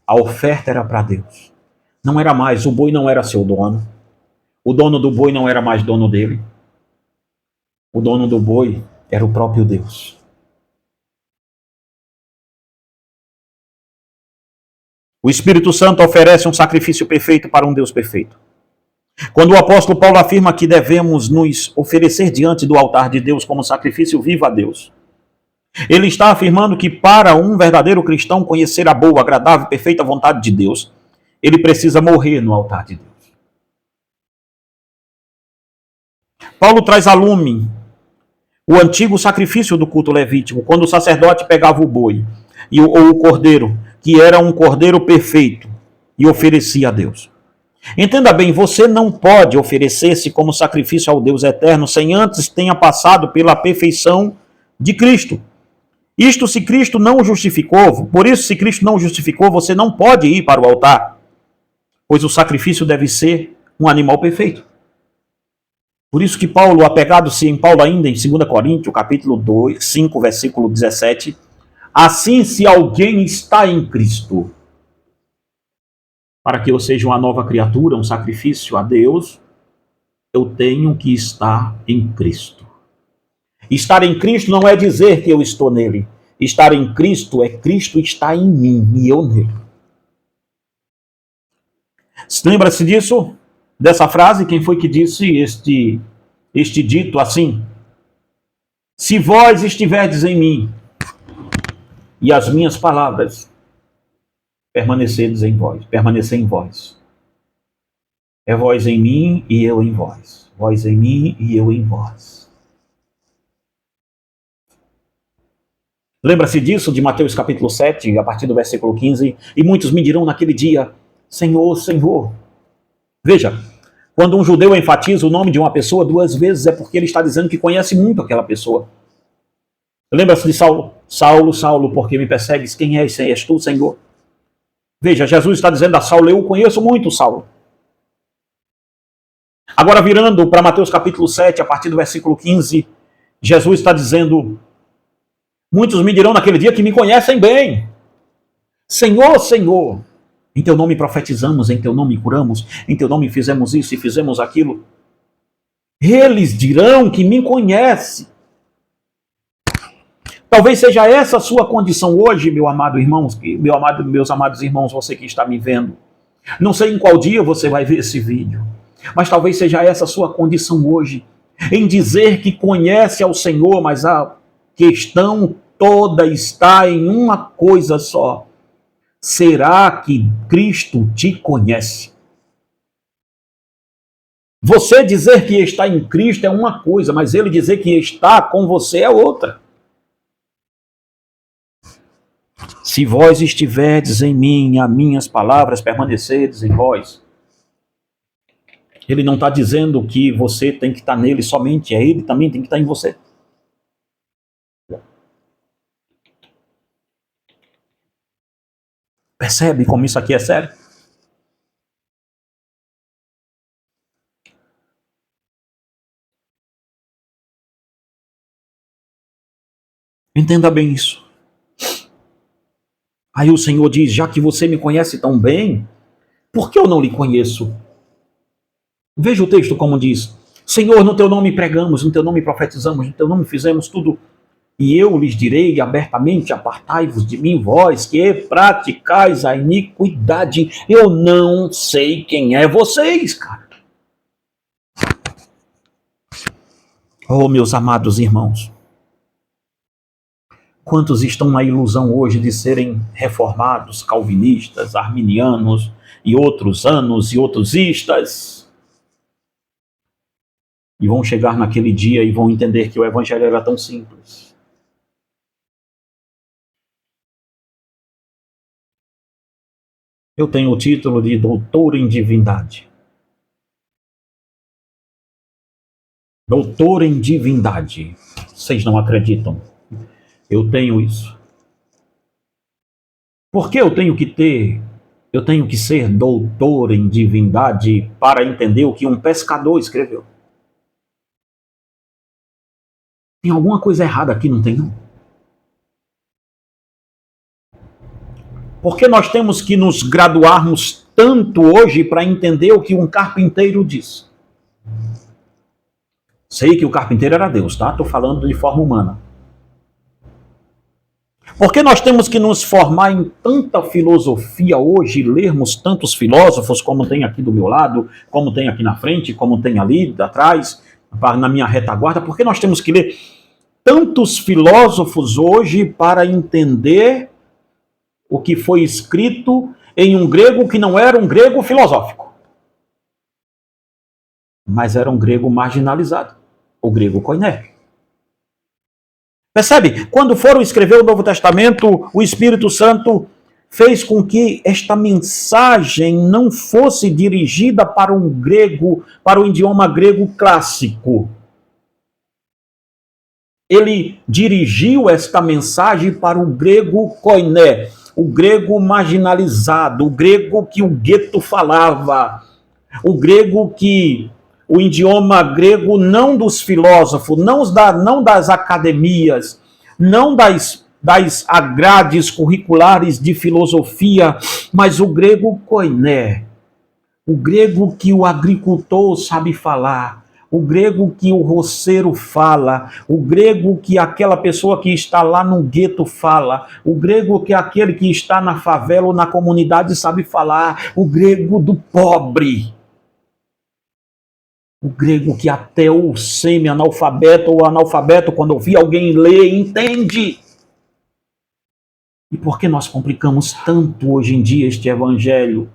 A oferta era para Deus. Não era mais, o boi não era seu dono. O dono do boi não era mais dono dele. O dono do boi era o próprio Deus. O Espírito Santo oferece um sacrifício perfeito para um Deus perfeito. Quando o apóstolo Paulo afirma que devemos nos oferecer diante do altar de Deus como sacrifício vivo a Deus, ele está afirmando que para um verdadeiro cristão conhecer a boa, agradável e perfeita vontade de Deus, ele precisa morrer no altar de Deus. Paulo traz a lume o antigo sacrifício do culto levítico, quando o sacerdote pegava o boi ou o cordeiro, que era um cordeiro perfeito, e oferecia a Deus. Entenda bem, você não pode oferecer-se como sacrifício ao Deus eterno sem antes tenha passado pela perfeição de Cristo. Isto se Cristo não o justificou, por isso se Cristo não o justificou, você não pode ir para o altar, pois o sacrifício deve ser um animal perfeito. Por isso que Paulo, apegado-se em Paulo ainda em 2 Coríntios, capítulo 2, 5, versículo 17, assim se alguém está em Cristo, para que eu seja uma nova criatura, um sacrifício a Deus, eu tenho que estar em Cristo. Estar em Cristo não é dizer que eu estou nele. Estar em Cristo é Cristo está em mim e eu nele. Lembra-se disso? Dessa frase? Quem foi que disse este dito assim? Se vós estiverdes em mim e as minhas palavras permanecerdes em vós, permanecer em vós. É vós em mim e eu em vós. Vós em mim e eu em vós. Lembra-se disso de Mateus capítulo 7, a partir do versículo 15? E muitos me dirão naquele dia, Senhor, Senhor. Veja, quando um judeu enfatiza o nome de uma pessoa duas vezes, é porque ele está dizendo que conhece muito aquela pessoa. Lembra-se de Saulo? Saulo, Saulo, por que me persegues? Quem és? És tu, Senhor? Veja, Jesus está dizendo a Saulo, eu conheço muito Saulo. Agora, virando para Mateus capítulo 7, a partir do versículo 15, Jesus está dizendo, muitos me dirão naquele dia que me conhecem bem. Senhor, Senhor, em teu nome profetizamos, em teu nome curamos, em teu nome fizemos isso e fizemos aquilo. Eles dirão que me conhecem. Talvez seja essa a sua condição hoje, meu amado irmão, meus amados irmãos, você que está me vendo. Não sei em qual dia você vai ver esse vídeo, mas talvez seja essa a sua condição hoje, em dizer que conhece ao Senhor, mas a questão toda está em uma coisa só. Será que Cristo te conhece? Você dizer que está em Cristo é uma coisa, mas ele dizer que está com você é outra. Se vós estiverdes em mim, as minhas palavras permanecerdes em vós. Ele não está dizendo que você tem que estar nele somente, é ele também tem que estar em você. Percebe como isso aqui é sério? Entenda bem isso. Aí o Senhor diz, já que você me conhece tão bem, por que eu não lhe conheço? Veja o texto como diz, Senhor, no teu nome pregamos, no teu nome profetizamos, no teu nome fizemos tudo. E eu lhes direi abertamente, apartai-vos de mim, vós que praticais a iniquidade. Eu não sei quem é vocês, cara. Oh, meus amados irmãos. Quantos estão na ilusão hoje de serem reformados, calvinistas, arminianos e outros anos e outros istas? E vão chegar naquele dia e vão entender que o evangelho era tão simples. Eu tenho o título de doutor em divindade. Doutor em divindade. Vocês não acreditam? Eu tenho isso. Por que eu tenho que ser doutor em divindade para entender o que um pescador escreveu? Tem alguma coisa errada aqui, não tem não? Por que nós temos que nos graduarmos tanto hoje para entender o que um carpinteiro diz? Sei que o carpinteiro era Deus, tá? Estou falando de forma humana. Por que nós temos que nos formar em tanta filosofia hoje, lermos tantos filósofos, como tem aqui do meu lado, como tem aqui na frente, como tem ali atrás, na minha retaguarda? Por que nós temos que ler tantos filósofos hoje para entender o que foi escrito em um grego que não era um grego filosófico, mas era um grego marginalizado, o grego koiné. Percebe? Quando foram escrever o Novo Testamento, o Espírito Santo fez com que esta mensagem não fosse dirigida para um grego, para o idioma grego clássico. Ele dirigiu esta mensagem para o grego koiné, o grego marginalizado, o grego que o gueto falava, o grego que o idioma grego não dos filósofos, não das academias, não das grades curriculares de filosofia, mas o grego koiné, o grego que o agricultor sabe falar, o grego que o roceiro fala, o grego que aquela pessoa que está lá no gueto fala, o grego que aquele que está na favela ou na comunidade sabe falar, o grego do pobre. O grego que até o semi-analfabeto ou analfabeto, quando ouvir alguém ler, entende. E por que nós complicamos tanto hoje em dia este evangelho?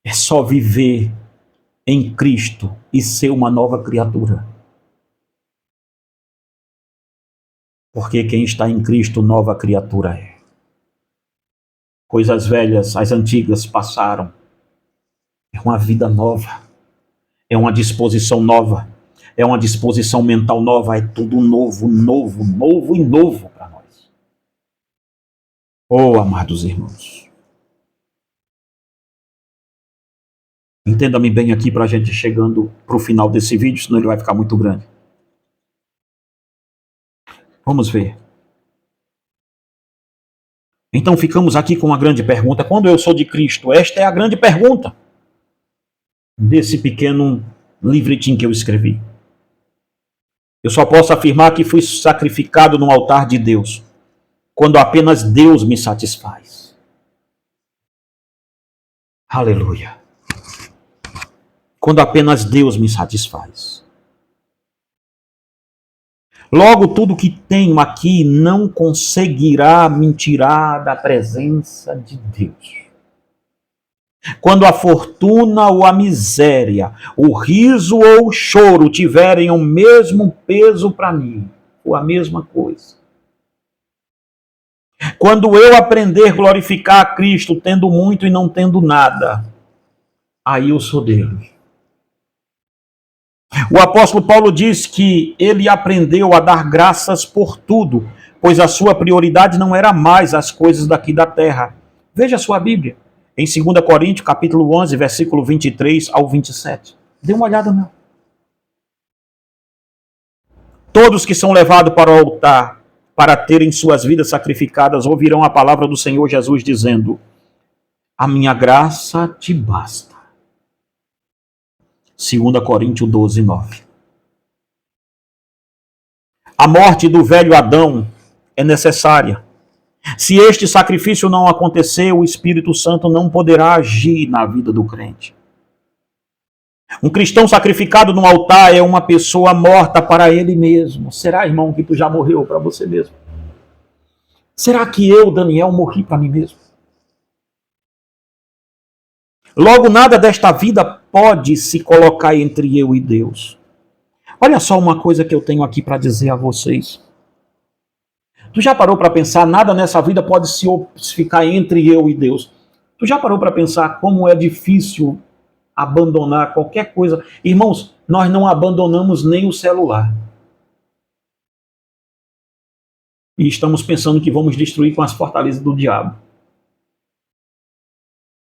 É só viver em Cristo e ser uma nova criatura. Porque quem está em Cristo, nova criatura é. Coisas velhas, as antigas passaram. É uma vida nova. É uma disposição nova. É uma disposição mental nova. É tudo novo, novo, novo e novo para nós. Oh, amados irmãos. Entenda-me bem aqui para a gente chegando para o final desse vídeo, senão ele vai ficar muito grande. Vamos ver. Então ficamos aqui com uma grande pergunta. Quando eu sou de Cristo? Esta é a grande pergunta desse pequeno livretinho que eu escrevi. Eu só posso afirmar que fui sacrificado no altar de Deus, quando apenas Deus me satisfaz. Aleluia. Quando apenas Deus me satisfaz. Logo, tudo que tenho aqui não conseguirá me tirar da presença de Deus. Quando a fortuna ou a miséria, o riso ou o choro tiverem o mesmo peso para mim, ou a mesma coisa. Quando eu aprender a glorificar a Cristo, tendo muito e não tendo nada, aí eu sou dele. O apóstolo Paulo diz que ele aprendeu a dar graças por tudo, pois a sua prioridade não era mais as coisas daqui da terra. Veja a sua Bíblia, em 2 Coríntios, capítulo 11, versículo 23 ao 27. Dê uma olhada, não. Todos que são levados para o altar para terem suas vidas sacrificadas ouvirão a palavra do Senhor Jesus dizendo: a minha graça te basta. 2 Coríntios 12, 9. A morte do velho Adão é necessária. Se este sacrifício não acontecer, o Espírito Santo não poderá agir na vida do crente. Um cristão sacrificado no altar é uma pessoa morta para ele mesmo. Será, irmão, que tu já morreu para você mesmo? Será que eu, Daniel, morri para mim mesmo? Logo, nada desta vida pode se colocar entre eu e Deus. Olha só uma coisa que eu tenho aqui para dizer a vocês. Tu já parou para pensar, nada nessa vida pode se ficar entre eu e Deus? Tu já parou para pensar como é difícil abandonar qualquer coisa? Irmãos, nós não abandonamos nem o celular. E estamos pensando que vamos destruir com as fortalezas do diabo.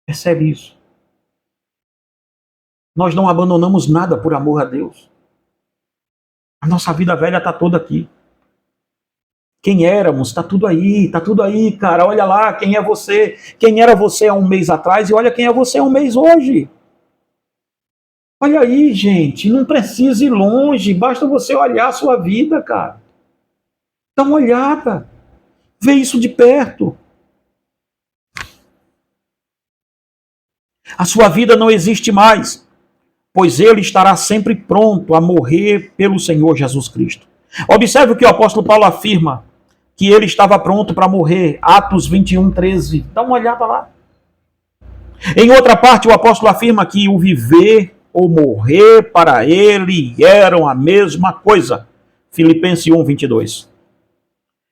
Percebe isso? Nós não abandonamos nada por amor a Deus. A nossa vida velha está toda aqui. Quem éramos, está tudo aí, cara. Olha lá, quem é você? Quem era você há um mês atrás e olha quem é você há um mês hoje. Olha aí, gente, não precisa ir longe, basta você olhar a sua vida, cara. Dá uma olhada, vê isso de perto. A sua vida não existe mais, pois ele estará sempre pronto a morrer pelo Senhor Jesus Cristo. Observe o que o apóstolo Paulo afirma, que ele estava pronto para morrer, Atos 21, 13. Dá uma olhada lá. Em outra parte, o apóstolo afirma que o viver ou morrer para ele eram a mesma coisa. Filipenses 1, 22.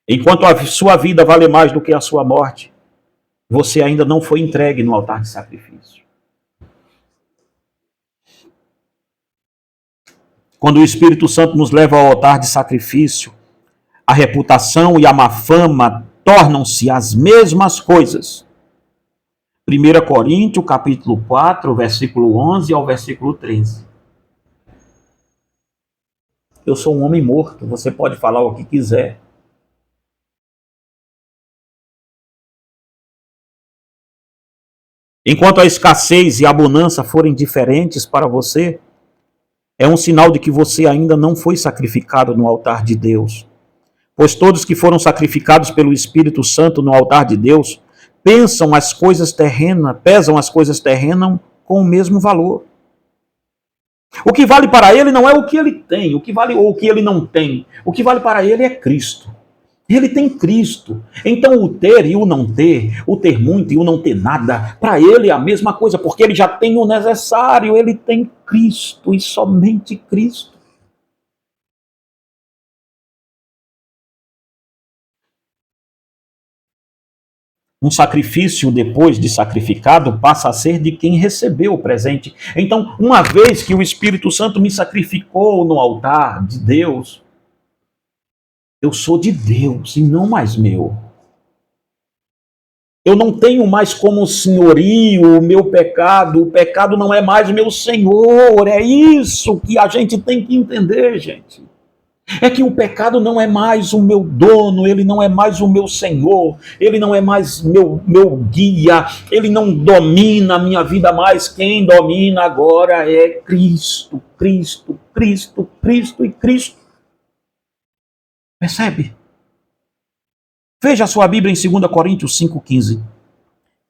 Enquanto a sua vida vale mais do que a sua morte, você ainda não foi entregue no altar de sacrifício. Quando o Espírito Santo nos leva ao altar de sacrifício, a reputação e a má fama tornam-se as mesmas coisas. 1 Coríntios, capítulo 4, versículo 11 ao versículo 13. Eu sou um homem morto, você pode falar o que quiser. Enquanto a escassez e a bonança forem diferentes para você, é um sinal de que você ainda não foi sacrificado no altar de Deus. Pois todos que foram sacrificados pelo Espírito Santo no altar de Deus pesam as coisas terrenas com o mesmo valor. O que vale para ele não é o que ele tem, o que vale ou o que ele não tem. O que vale para ele é Cristo. Ele tem Cristo. Então o ter e o não ter, o ter muito e o não ter nada, para ele é a mesma coisa, porque ele já tem o necessário, ele tem Cristo e somente Cristo. Um sacrifício, depois de sacrificado, passa a ser de quem recebeu o presente. Então, uma vez que o Espírito Santo me sacrificou no altar de Deus, eu sou de Deus e não mais meu. Eu não tenho mais como senhorio o meu pecado. O pecado não é mais meu senhor. É isso que a gente tem que entender, gente. É que o pecado não é mais o meu dono, ele não é mais o meu senhor, ele não é mais meu guia, ele não domina a minha vida mais. Quem domina agora é Cristo, Cristo, Cristo, Cristo e Cristo. Percebe? Veja a sua Bíblia em 2 Coríntios 5,15.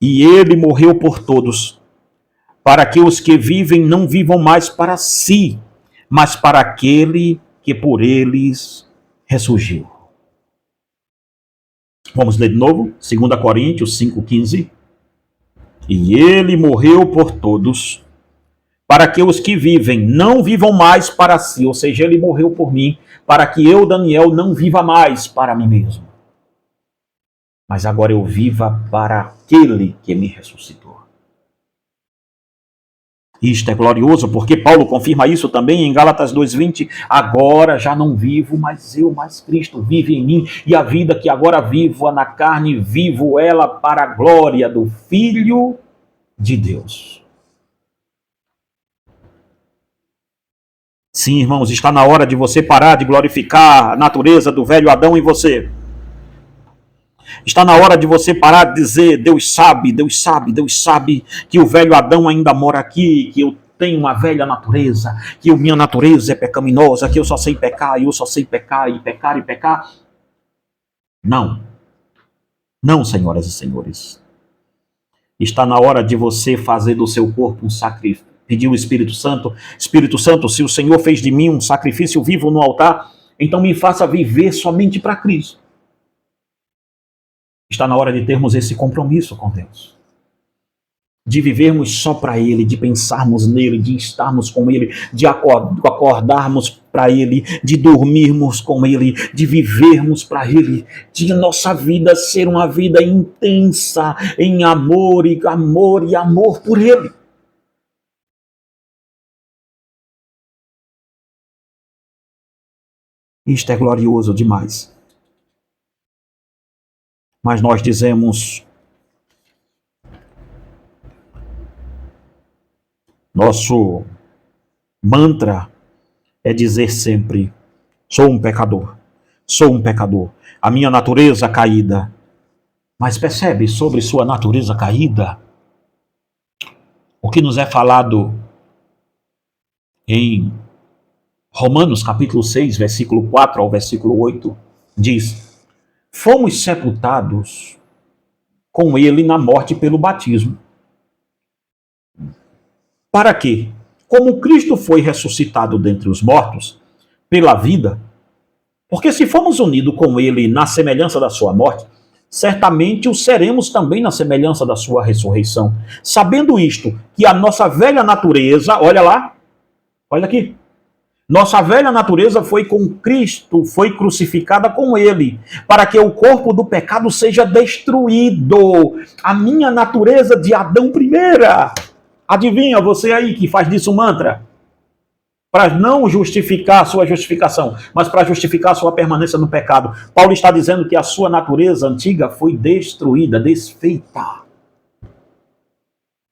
E ele morreu por todos, para que os que vivem não vivam mais para si, mas para aquele que por eles ressurgiu. Vamos ler de novo, 2 Coríntios 5,15. E ele morreu por todos, para que os que vivem não vivam mais para si, ou seja, ele morreu por mim, para que eu, Daniel, não viva mais para mim mesmo. Mas agora eu viva para aquele que me ressuscitou. Isto é glorioso, porque Paulo confirma isso também em Gálatas 2,20. Agora já não vivo, mas eu, mas Cristo vive em mim. E a vida que agora vivo na carne, vivo ela para a glória do Filho de Deus. Sim, irmãos, está na hora de você parar de glorificar a natureza do velho Adão em você. Está na hora de você parar de dizer: Deus sabe, Deus sabe, Deus sabe que o velho Adão ainda mora aqui, que eu tenho uma velha natureza, que a minha natureza é pecaminosa, que eu só sei pecar, e eu só sei pecar, e pecar, e pecar. Não, não, senhoras e senhores. Está na hora de você fazer do seu corpo um sacrifício. Pedir o Espírito Santo: Espírito Santo, se o Senhor fez de mim um sacrifício vivo no altar, então me faça viver somente para Cristo. Está na hora de termos esse compromisso com Deus. De vivermos só para Ele, de pensarmos nele, de estarmos com Ele, de acordarmos para Ele, de dormirmos com Ele, de vivermos para Ele, de nossa vida ser uma vida intensa em amor e amor e amor por Ele. Isto é glorioso demais. Mas nós dizemos: nosso mantra é dizer sempre: sou um pecador, sou um pecador. A minha natureza caída. Mas percebe, sobre sua natureza caída, o que nos é falado em Romanos capítulo 6, versículo 4 ao versículo 8, diz: fomos sepultados com ele na morte pelo batismo. Para quê? Como Cristo foi ressuscitado dentre os mortos, pela vida, porque se formos unidos com ele na semelhança da sua morte, certamente o seremos também na semelhança da sua ressurreição. Sabendo isto, que a nossa velha natureza, olha lá, olha aqui, nossa velha natureza foi com Cristo, foi crucificada com ele, para que o corpo do pecado seja destruído. A minha natureza de Adão primeira. Adivinha, você aí que faz disso um mantra? Para não justificar a sua justificação, mas para justificar a sua permanência no pecado. Paulo está dizendo que a sua natureza antiga foi destruída, desfeita.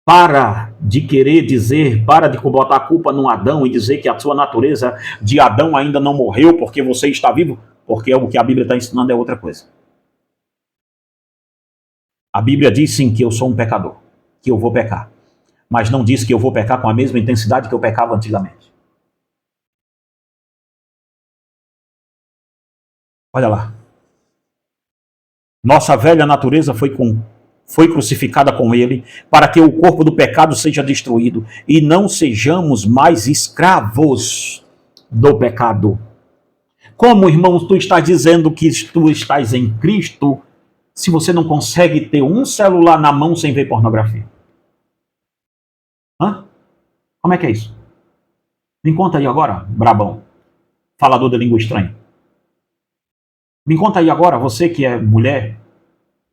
Para de querer dizer, para de botar a culpa no Adão e dizer que a sua natureza de Adão ainda não morreu porque você está vivo, porque o que a Bíblia está ensinando é outra coisa. A Bíblia diz sim que eu sou um pecador, que eu vou pecar, mas não diz que eu vou pecar com a mesma intensidade que eu pecava antigamente. Olha lá. Nossa velha natureza foi crucificada com ele, para que o corpo do pecado seja destruído e não sejamos mais escravos do pecado. Como, irmãos, tu estás dizendo que tu estás em Cristo, se você não consegue ter um celular na mão sem ver pornografia? Hã? Como é que é isso? Me conta aí agora, brabão, falador de língua estranha. Me conta aí agora, você que é mulher,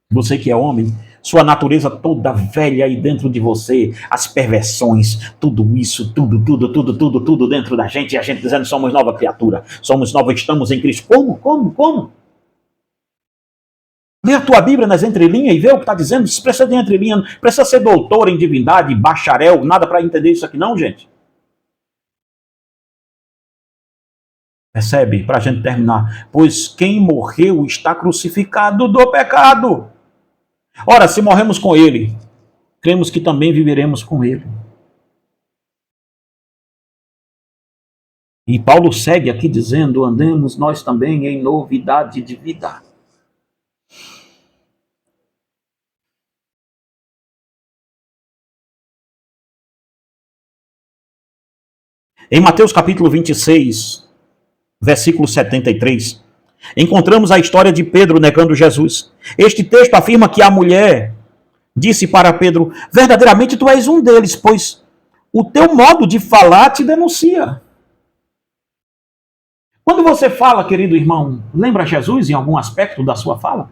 você que é homem, sua natureza toda velha aí dentro de você, as perversões, tudo isso, tudo dentro da gente, e a gente dizendo: somos nova criatura, somos nova, estamos em Cristo. Como? Lê a tua Bíblia nas entrelinhas e vê o que está dizendo. Isso precisa de entrelinha, precisa ser doutor em divindade, bacharel, nada para entender isso aqui não, gente. Percebe? Para a gente terminar. Pois quem morreu está crucificado do pecado. Ora, se morremos com ele, cremos que também viveremos com ele. E Paulo segue aqui dizendo: andemos nós também em novidade de vida. Em Mateus capítulo 26, versículo 73, encontramos a história de Pedro negando Jesus. Este texto afirma que a mulher disse para Pedro: verdadeiramente tu és um deles, pois o teu modo de falar te denuncia. Quando você fala, querido irmão, lembra Jesus em algum aspecto da sua fala?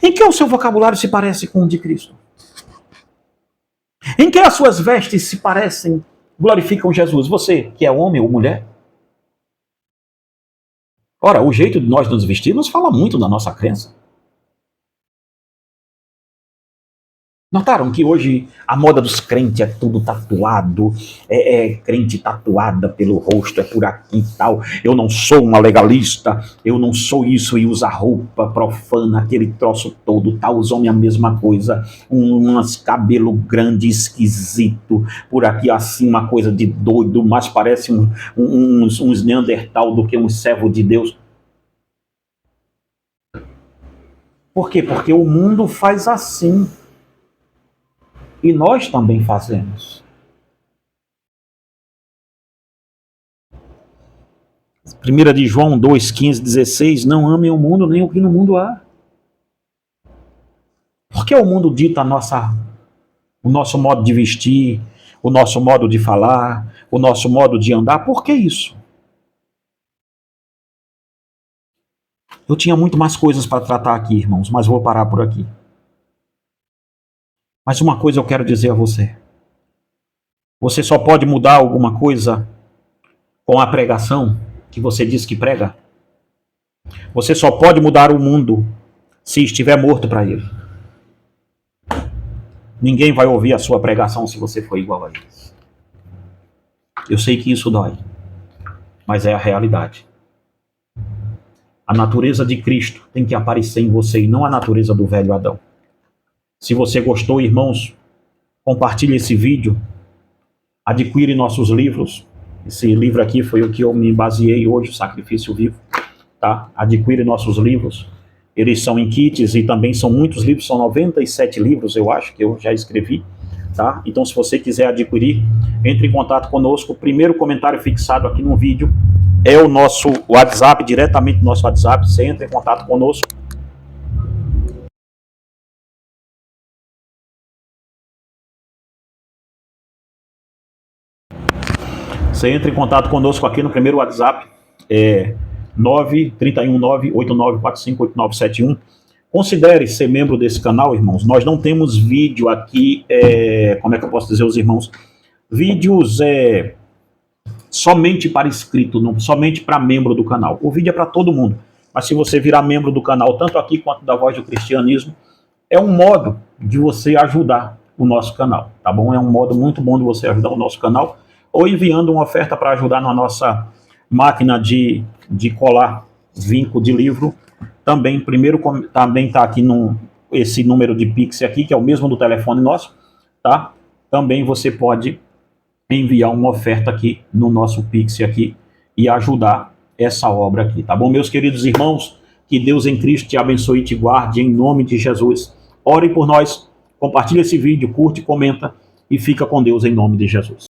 Em que o seu vocabulário se parece com o de Cristo? Em que as suas vestes se parecem, glorificam Jesus? Você, que é homem ou mulher? Ora, o jeito de nós nos vestirmos fala muito da nossa crença. Notaram que hoje a moda dos crentes é tudo tatuado, crente tatuada pelo rosto, é por aqui e tal. Eu não sou uma legalista, eu não sou isso, e usa roupa profana, aquele troço todo, tá? Os homens a mesma coisa, umas cabelo grande, esquisito, por aqui assim, uma coisa de doido, mais parece uns Neandertal do que um servo de Deus. Por quê? Porque o mundo faz assim. E nós também fazemos. 1 de João 2, 15, 16, não amem o mundo nem o que no mundo há. Porque o mundo dita o nosso modo de vestir, o nosso modo de falar, o nosso modo de andar. Por que isso? Eu tinha muito mais coisas para tratar aqui, irmãos, mas vou parar por aqui. Mas uma coisa eu quero dizer a você. Você só pode mudar alguma coisa com a pregação que você diz que prega. Você só pode mudar o mundo se estiver morto para ele. Ninguém vai ouvir a sua pregação se você for igual a eles. Eu sei que isso dói, mas é a realidade. A natureza de Cristo tem que aparecer em você e não a natureza do velho Adão. Se você gostou, irmãos, compartilhe esse vídeo, adquire nossos livros. Esse livro aqui foi o que eu me baseei hoje, o Sacrifício Vivo. Tá? Adquire nossos livros. Eles são em kits e também são muitos livros, são 97 livros, eu acho, que eu já escrevi. Tá? Então, se você quiser adquirir, entre em contato conosco. O primeiro comentário fixado aqui no vídeo é o nosso WhatsApp, diretamente no nosso WhatsApp. Você entra em contato conosco. Você entra em contato conosco aqui no primeiro WhatsApp, 93198945891. Considere ser membro desse canal, irmãos. Nós não temos vídeo aqui, como é que eu posso dizer aos irmãos? Vídeos somente para inscrito, não, somente para membro do canal. O vídeo é para todo mundo. Mas se você virar membro do canal, tanto aqui quanto da Voz do Cristianismo, é um modo de você ajudar o nosso canal, tá bom? É um modo muito bom de você ajudar o nosso canal, ou enviando uma oferta para ajudar na nossa máquina de colar vinco de livro. Também, também está aqui esse número de Pix aqui, que é o mesmo do telefone nosso, tá? Também você pode enviar uma oferta aqui no nosso Pix aqui e ajudar essa obra aqui, tá bom? Meus queridos irmãos, que Deus em Cristo te abençoe e te guarde em nome de Jesus. Ore por nós, compartilhe esse vídeo, curte, comenta e fica com Deus em nome de Jesus.